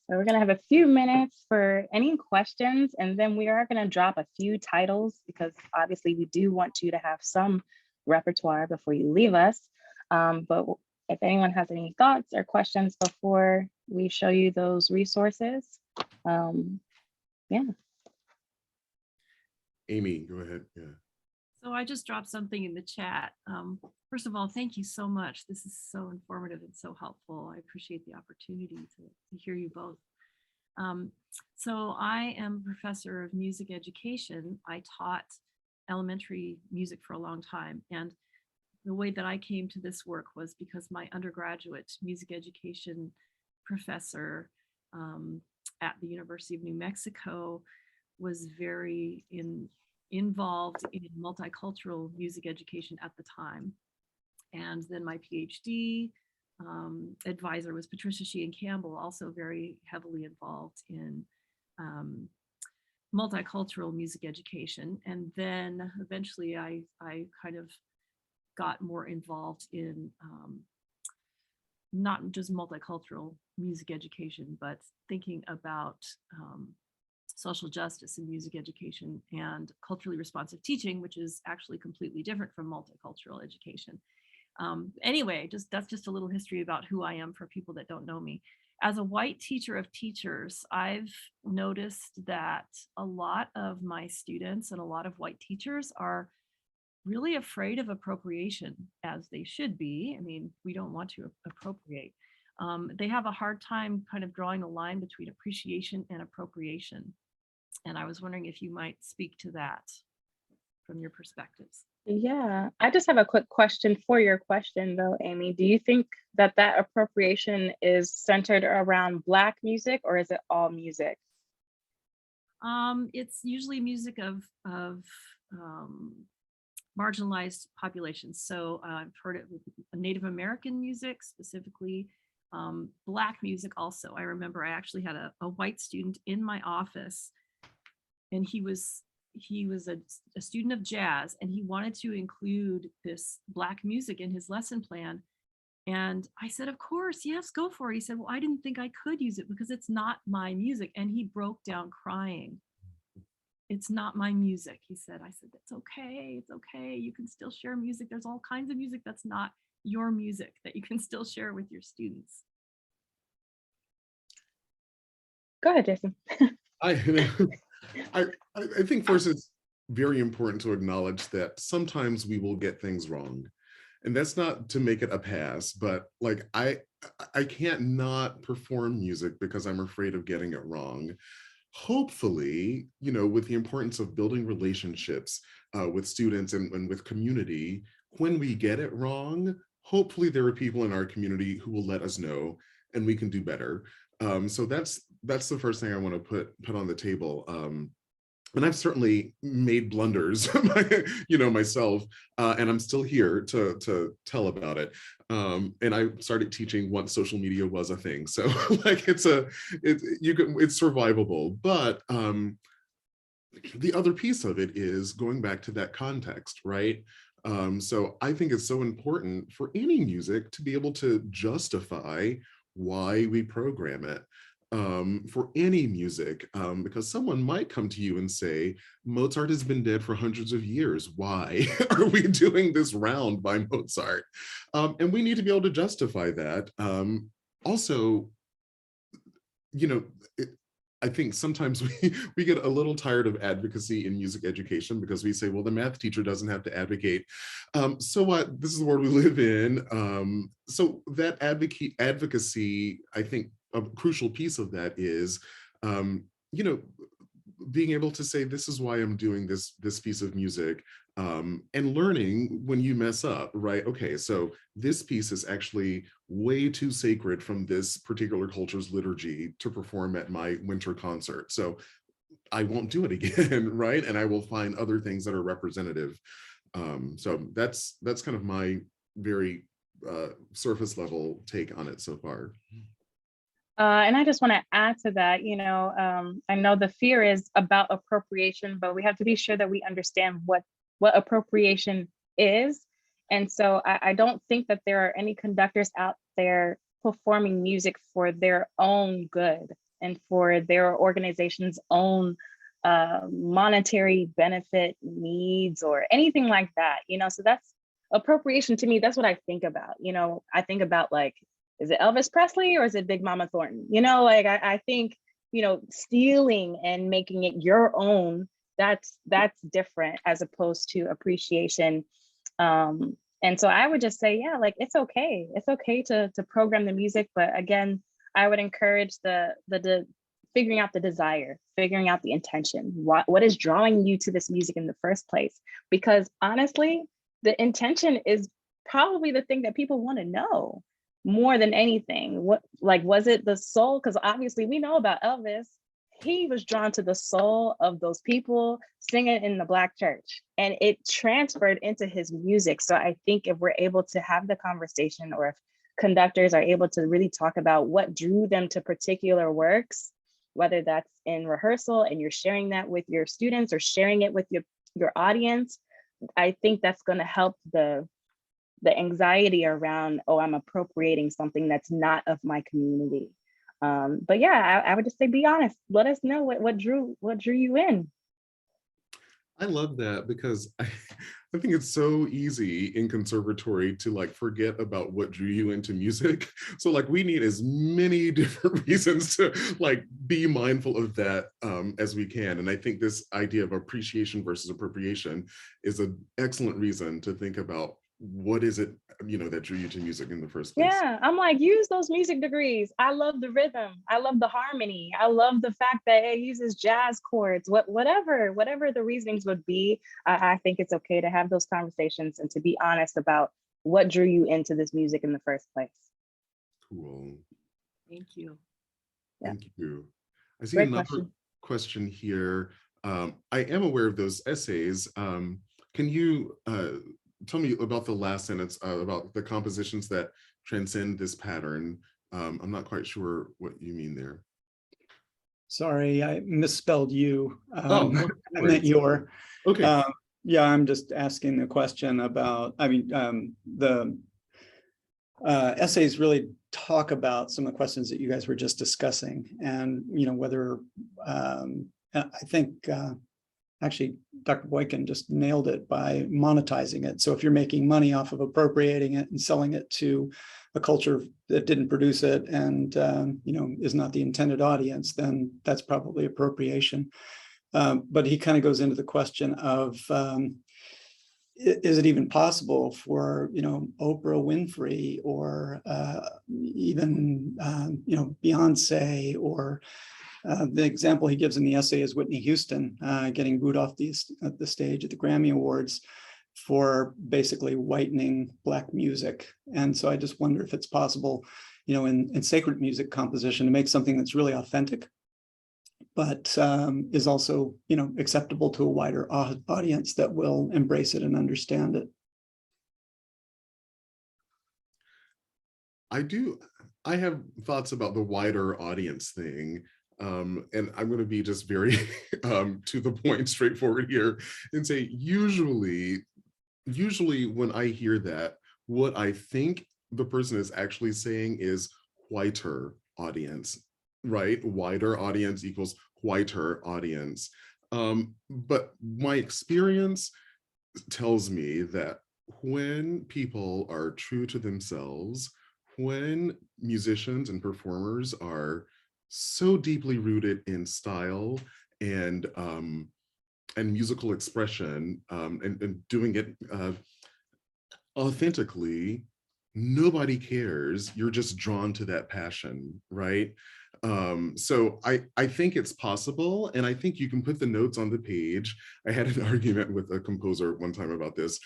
So we're going to have a few minutes for any questions, and then we are going to drop a few titles because obviously we do want you to have some repertoire before you leave us. But if anyone has any thoughts or questions before we show you those resources, yeah. Amy, go ahead. Yeah. So I just dropped something in the chat. First of all, thank you so much. This is so informative and so helpful. I appreciate the opportunity to hear you both. So I am a professor of music education. I taught elementary music for a long time. And the way that I came to this work was because my undergraduate music education professor at the University of New Mexico was very involved in multicultural music education at the time. And then my Ph.D. Advisor was Patricia Sheehan Campbell, also very heavily involved in multicultural music education. And then eventually I kind of got more involved in not just multicultural music education, but thinking about social justice in music education and culturally responsive teaching, which is actually completely different from multicultural education. Anyway, that's just a little history about who I am for people that don't know me. As a white teacher of teachers, I've noticed that a lot of my students and a lot of white teachers are really afraid of appropriation, as they should be. I mean, we don't want to appropriate. They have a hard time kind of drawing a line between appreciation and appropriation. And I was wondering if you might speak to that from your perspectives. Yeah, I just have a quick question for your question though, Amy. Do you think that that appropriation is centered around Black music, or is it all music? It's usually music of marginalized populations. So I've heard it with Native American music, specifically Black music also. I remember I actually had a white student in my office, and he was he was a student of jazz, and he wanted to include this Black music in his lesson plan. And I said, of course, yes, go for it. He said, well, I didn't think I could use it because it's not my music. And he broke down crying. It's not my music, he said. I said, it's okay. It's okay. You can still share music. There's all kinds of music that's not your music that you can still share with your students. Go ahead, Jason. I think first it's very important to acknowledge that sometimes we will get things wrong. And that's not to make it a pass, but like I can't not perform music because I'm afraid of getting it wrong. Hopefully, you know, with the importance of building relationships with students and with community, when we get it wrong, hopefully there are people in our community who will let us know and we can do better. So that's the first thing I want to put on the table. And I've certainly made blunders, you know, myself, and I'm still here to tell about it. And I started teaching once social media was a thing, so like it's survivable. But the other piece of it is going back to that context, right? So I think it's so important for any music to be able to justify why we program it. For any music, because someone might come to you and say, Mozart has been dead for hundreds of years. Why are we doing this round by Mozart? And we need to be able to justify that. Also, you know, I think sometimes we get a little tired of advocacy in music education because we say, well, the math teacher doesn't have to advocate. So what? This is the world we live in. So that advocacy, I think, a crucial piece of that is, you know, being able to say, this is why I'm doing this piece of music, and learning when you mess up, right? Okay, so this piece is actually way too sacred from this particular culture's liturgy to perform at my winter concert. So I won't do it again, right? And I will find other things that are representative. So that's kind of my very surface level take on it so far. And I just want to add to that, you know, I know the fear is about appropriation, but we have to be sure that we understand what appropriation is. And so I don't think that there are any conductors out there performing music for their own good and for their organization's own monetary benefit needs or anything like that, you know. So that's appropriation to me. That's what I think about. You know, I think about, like, is it Elvis Presley or is it Big Mama Thornton? You know, like I think, you know, stealing and making it your own, that's different as opposed to appreciation. And so I would just say, yeah, like it's okay. It's okay to program the music, but again, I would encourage the figuring out the desire, figuring out the intention. What is drawing you to this music in the first place? Because honestly, the intention is probably the thing that people want to know more than anything. What, like, was it the soul? Because obviously we know about Elvis. He was drawn to the soul of those people singing in the Black church, and it transferred into his music. So I think if we're able to have the conversation, or if conductors are able to really talk about what drew them to particular works, whether that's in rehearsal and you're sharing that with your students or sharing it with your audience, I think that's going to help the anxiety around, oh, I'm appropriating something that's not of my community. But yeah, I would just say, be honest. Let us know what drew you in. I love that, because I think it's so easy in conservatory to like forget about what drew you into music. So like we need as many different reasons to like be mindful of that as we can. And I think this idea of appreciation versus appropriation is an excellent reason to think about what is it, you know, that drew you to music in the first place. Yeah, I'm like, use those music degrees. I love the rhythm. I love the harmony. I love the fact that it uses jazz chords. Whatever the reasonings would be, I think it's okay to have those conversations and to be honest about what drew you into this music in the first place. Cool. Thank you. Yeah. Thank you. I see Great another question here. I am aware of those essays. Can you tell me about the last sentence about the compositions that transcend this pattern? I'm not quite sure what you mean there. Sorry, I misspelled you. Oh, no I meant worries. your. Okay. Yeah, I'm just asking the question about, I mean, the essays really talk about some of the questions that you guys were just discussing, and whether I think actually Dr. Boykin just nailed it by monetizing it. So if you're making money off of appropriating it and selling it to a culture that didn't produce it and is not the intended audience, then that's probably appropriation. But he kind of goes into the question of is it even possible for Oprah Winfrey or even Beyonce, or the example he gives in the essay is Whitney Houston getting booed off the stage at the Grammy Awards for basically whitening Black music. And so I just wonder if it's possible, in sacred music composition, to make something that's really authentic, but is also, acceptable to a wider audience that will embrace it and understand it. I have thoughts about the wider audience thing. And I'm going to be just very to the point, straightforward here, and say usually when I hear that, what I think the person is actually saying is whiter audience, right? Wider audience equals whiter audience. But my experience tells me that when people are true to themselves, when musicians and performers are so deeply rooted in style and musical expression, and doing it authentically, nobody cares. You're just drawn to that passion, right? So I think it's possible, and I think you can put the notes on the page. I had an argument with a composer one time about this,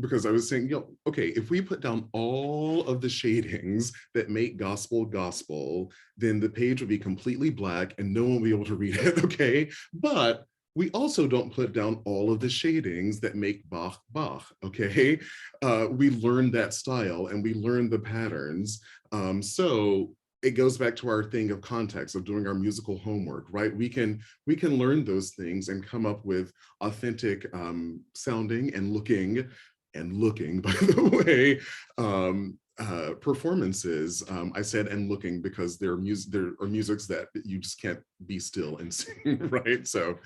because I was saying, okay, if we put down all of the shadings that make gospel gospel, then the page would be completely black and no one will be able to read it, okay? But we also don't put down all of the shadings that make Bach Bach, okay? We learn that style and we learn the patterns. So it goes back to our thing of context, of doing our musical homework, right? We can learn those things and come up with authentic sounding and looking, by the way, performances. I said and looking because there are musics that you just can't be still and sing, right? So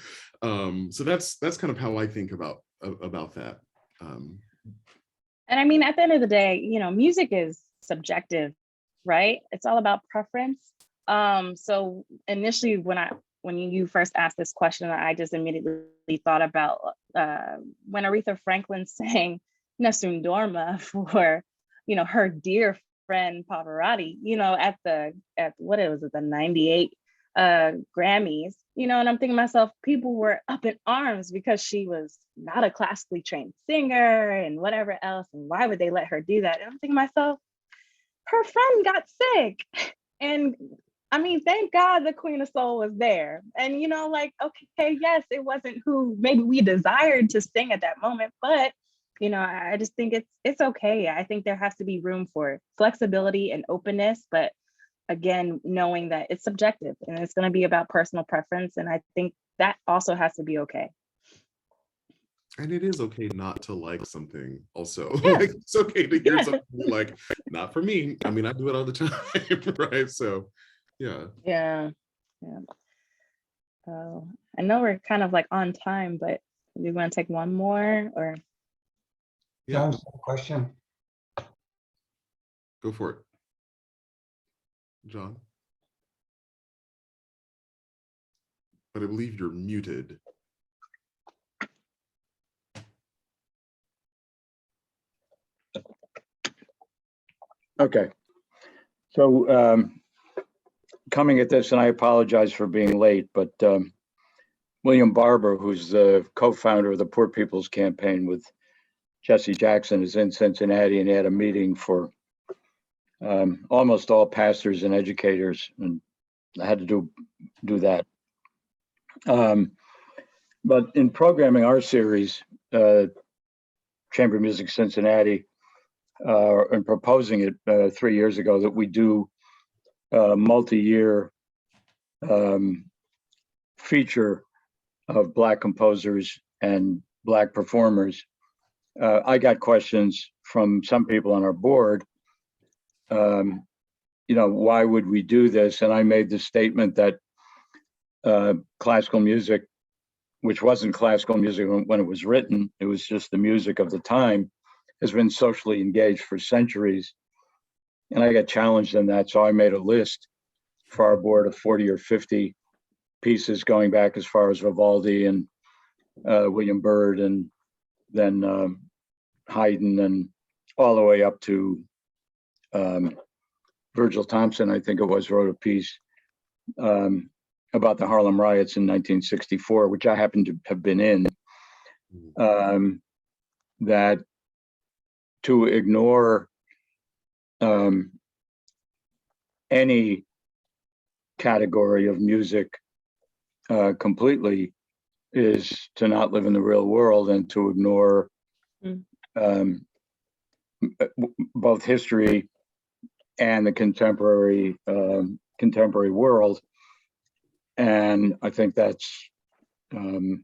that's kind of how I think about that. And I mean, at the end of the day, music is subjective, right? It's all about preference. So initially when you first asked this question, I just immediately thought about when Aretha Franklin sang Nessun Dorma for, her dear friend Pavarotti, at what it was, the 98 Grammys, and I'm thinking to myself, people were up in arms because she was not a classically trained singer and whatever else. And why would they let her do that? And I'm thinking to myself, her friend got sick. And I mean, thank God the Queen of Soul was there. And, okay, yes, it wasn't who maybe we desired to sing at that moment, but, I just think it's okay. I think there has to be room for flexibility and openness, but again, knowing that it's subjective and it's going to be about personal preference. And I think that also has to be okay. And it is okay not to like something also. Yeah. Like, it's okay to hear something like, not for me. I mean, I do it all the time, right? So, yeah. Yeah. I know we're kind of like on time, but do you want to take one more or? Yeah, John's got a question. go for it. John. But I believe you're muted. Okay, so coming at this, and I apologize for being late, but William Barber, who's the co-founder of the Poor People's Campaign with Jesse Jackson, is in Cincinnati, and he had a meeting for almost all pastors and educators, and I had to do that. But in programming our series, Chamber Music Cincinnati, and proposing it 3 years ago, that we do multi-year feature of Black composers and Black performers, I got questions from some people on our board. Why would we do this? And I made the statement that classical music, which wasn't classical music when it was written, it was just the music of the time, has been socially engaged for centuries. And I got challenged in that. So I made a list for our board of 40 or 50 pieces going back as far as Vivaldi and William Byrd, and then Haydn, and all the way up to Virgil Thompson, I think it was, wrote a piece about the Harlem riots in 1964, which I happened to have been in, that to ignore any category of music completely is to not live in the real world, and to ignore both history and the contemporary world. And I think that's a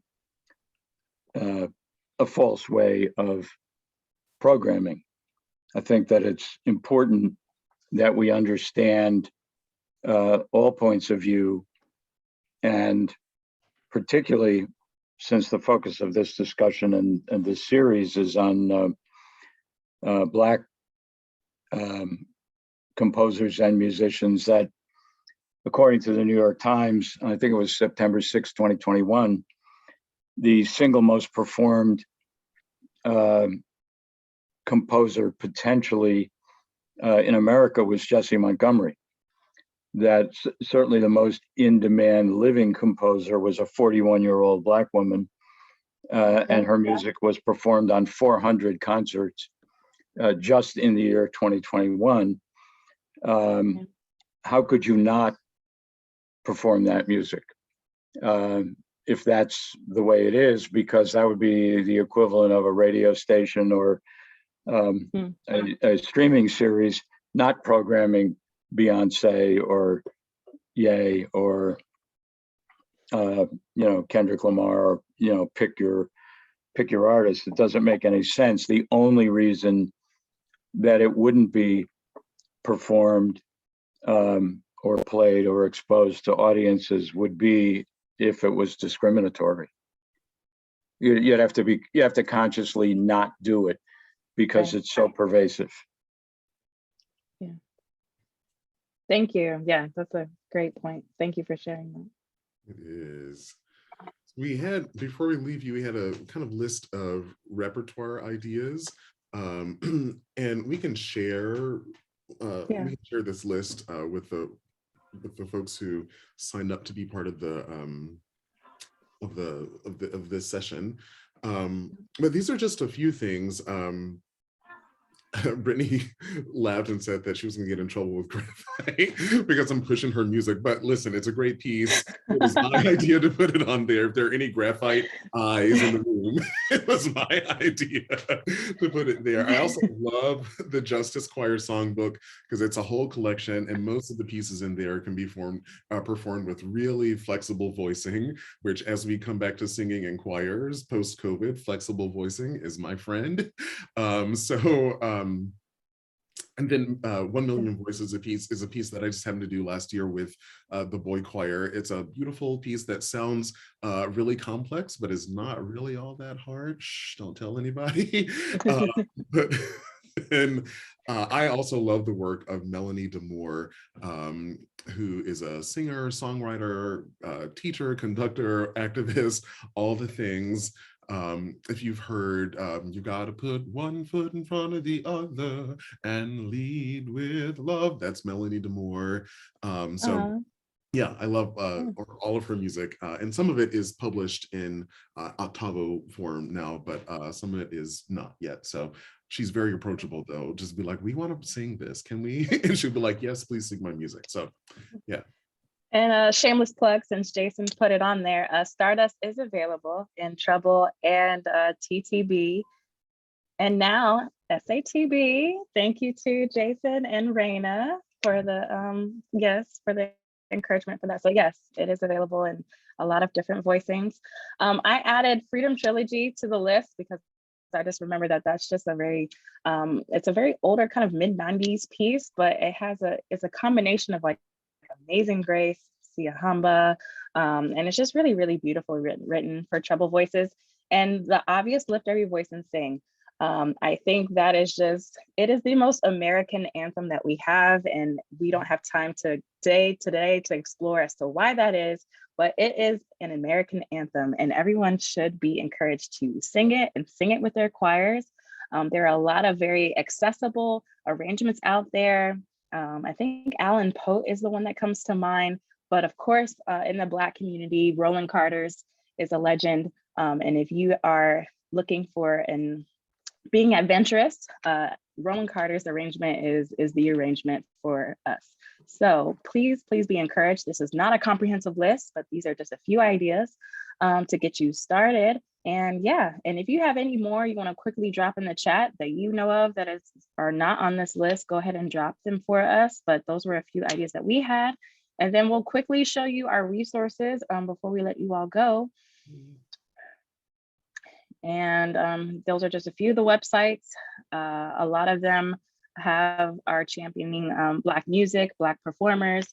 false way of programming. I think that it's important that we understand all points of view, and particularly since the focus of this discussion and this series is on Black composers and musicians, that according to the New York Times, I think it was September 6, 2021, the single most performed composer potentially in America was Jessie Montgomery. That certainly the most in-demand living composer was a 41-year-old Black woman, and her music was performed on 400 concerts just in the year 2021. How could you not perform that music if that's the way it is? Because that would be the equivalent of a radio station or a streaming series not programming Beyonce or Ye or Kendrick Lamar, or pick your artist. It doesn't make any sense. The only reason that it wouldn't be performed or played or exposed to audiences would be if it was discriminatory. You have to consciously not do it because it's so pervasive. Yeah. Thank you. Yeah, that's a great point. Thank you for sharing that. It is. We had, before we leave you, we had a kind of list of repertoire ideas, and we can share this list with the folks who signed up to be part of this session. But these are just a few things. Brittney laughed and said that she was going to get in trouble with graphite because I'm pushing her music. But listen, it's a great piece. It was my idea to put it on there. If there are any graphite eyes in the room, it was my idea to put it there. I also love the Justice Choir Songbook because it's a whole collection, and most of the pieces in there can be performed with really flexible voicing, which, as we come back to singing in choirs post-COVID, flexible voicing is my friend. And then 1 Million Voices is a piece that I just happened to do last year with the Boy Choir. It's a beautiful piece that sounds really complex, but is not really all that hard. Shh, don't tell anybody. But then I also love the work of Melanie D'Amour, who is a singer, songwriter, teacher, conductor, activist, all the things. If you've heard, you gotta put one foot in front of the other and lead with love. That's Melanie D'Amour. Yeah, I love all of her music, and some of it is published in octavo form now, but some of it is not yet. So she's very approachable, though. Just be like, we want to sing this, can we? And she'll be like, yes, please sing my music. So yeah. And shameless plug, since Jason's put it on there, Stardust is available in treble and TTB. And now SATB. Thank you to Jason and Raina for the for the encouragement for that. So yes, it is available in a lot of different voicings. I added Freedom Trilogy to the list because I just remember that that's just a very, it's a very older kind of mid-90s piece, but it's a combination of like Amazing Grace, Sia Hamba, and it's just really, really beautifully written for treble voices. And the obvious Lift Every Voice and Sing. I think that is just, it is the most American anthem that we have, and we don't have time today to explore as to why that is, but it is an American anthem and everyone should be encouraged to sing it and sing it with their choirs. There are a lot of very accessible arrangements out there. I think Alan Poe is the one that comes to mind, but of course, in the Black community, Roland Carter's is a legend. And if you are looking for being adventurous, Roland Carter's arrangement is the arrangement for us. So please be encouraged. This is not a comprehensive list, but these are just a few ideas to get you started. And yeah, and if you have any more you want to quickly drop in the chat that you know of that are not on this list, go ahead and drop them for us. But those were a few ideas that we had. And then we'll quickly show you our resources before we let you all go. And those are just a few of the websites. A lot of them are championing Black music, Black performers.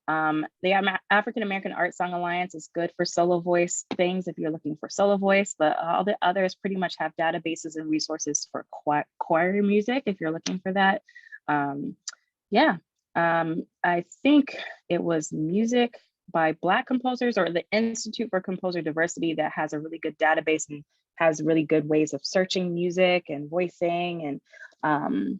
The African American Art Song Alliance is good for solo voice things if you're looking for solo voice, but all the others pretty much have databases and resources for choir music if you're looking for that. I think it was Music by Black Composers or the Institute for Composer Diversity that has a really good database and has really good ways of searching music and voicing and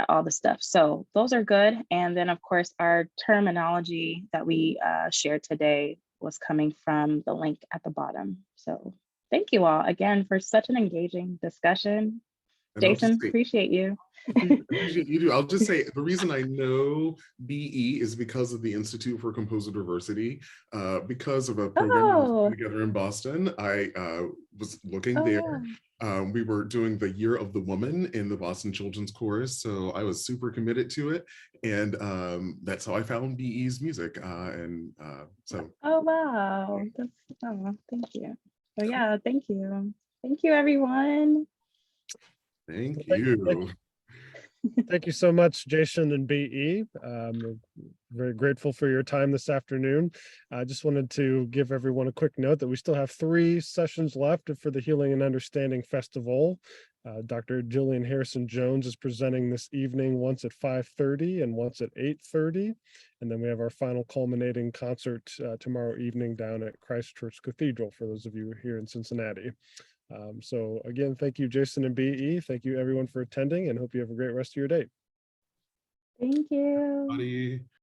all the stuff. So those are good. And then of course, our terminology that we shared today was coming from the link at the bottom. So thank you all again for such an engaging discussion. And Jason, appreciate you. Appreciate you do. I'll just say the reason I know BE is because of the Institute for Composer Diversity, because of a program we were together in Boston. I was looking there. We were doing the Year of the Woman in the Boston Children's Chorus, so I was super committed to it, and that's how I found BE's music. So. Oh wow! Thank you. So yeah, thank you, everyone. Thank you. Thank you so much, Jason and BE. We're very grateful for your time this afternoon. I just wanted to give everyone a quick note that we still have 3 sessions left for the Healing and Understanding Festival. Dr. Jillian Harrison-Jones is presenting this evening, once at 5:30 and once at 8:30. And then we have our final culminating concert tomorrow evening down at Christ Church Cathedral for those of you here in Cincinnati. So again, thank you, Jason and BE. Thank you everyone for attending and hope you have a great rest of your day. Thank you. Buddy.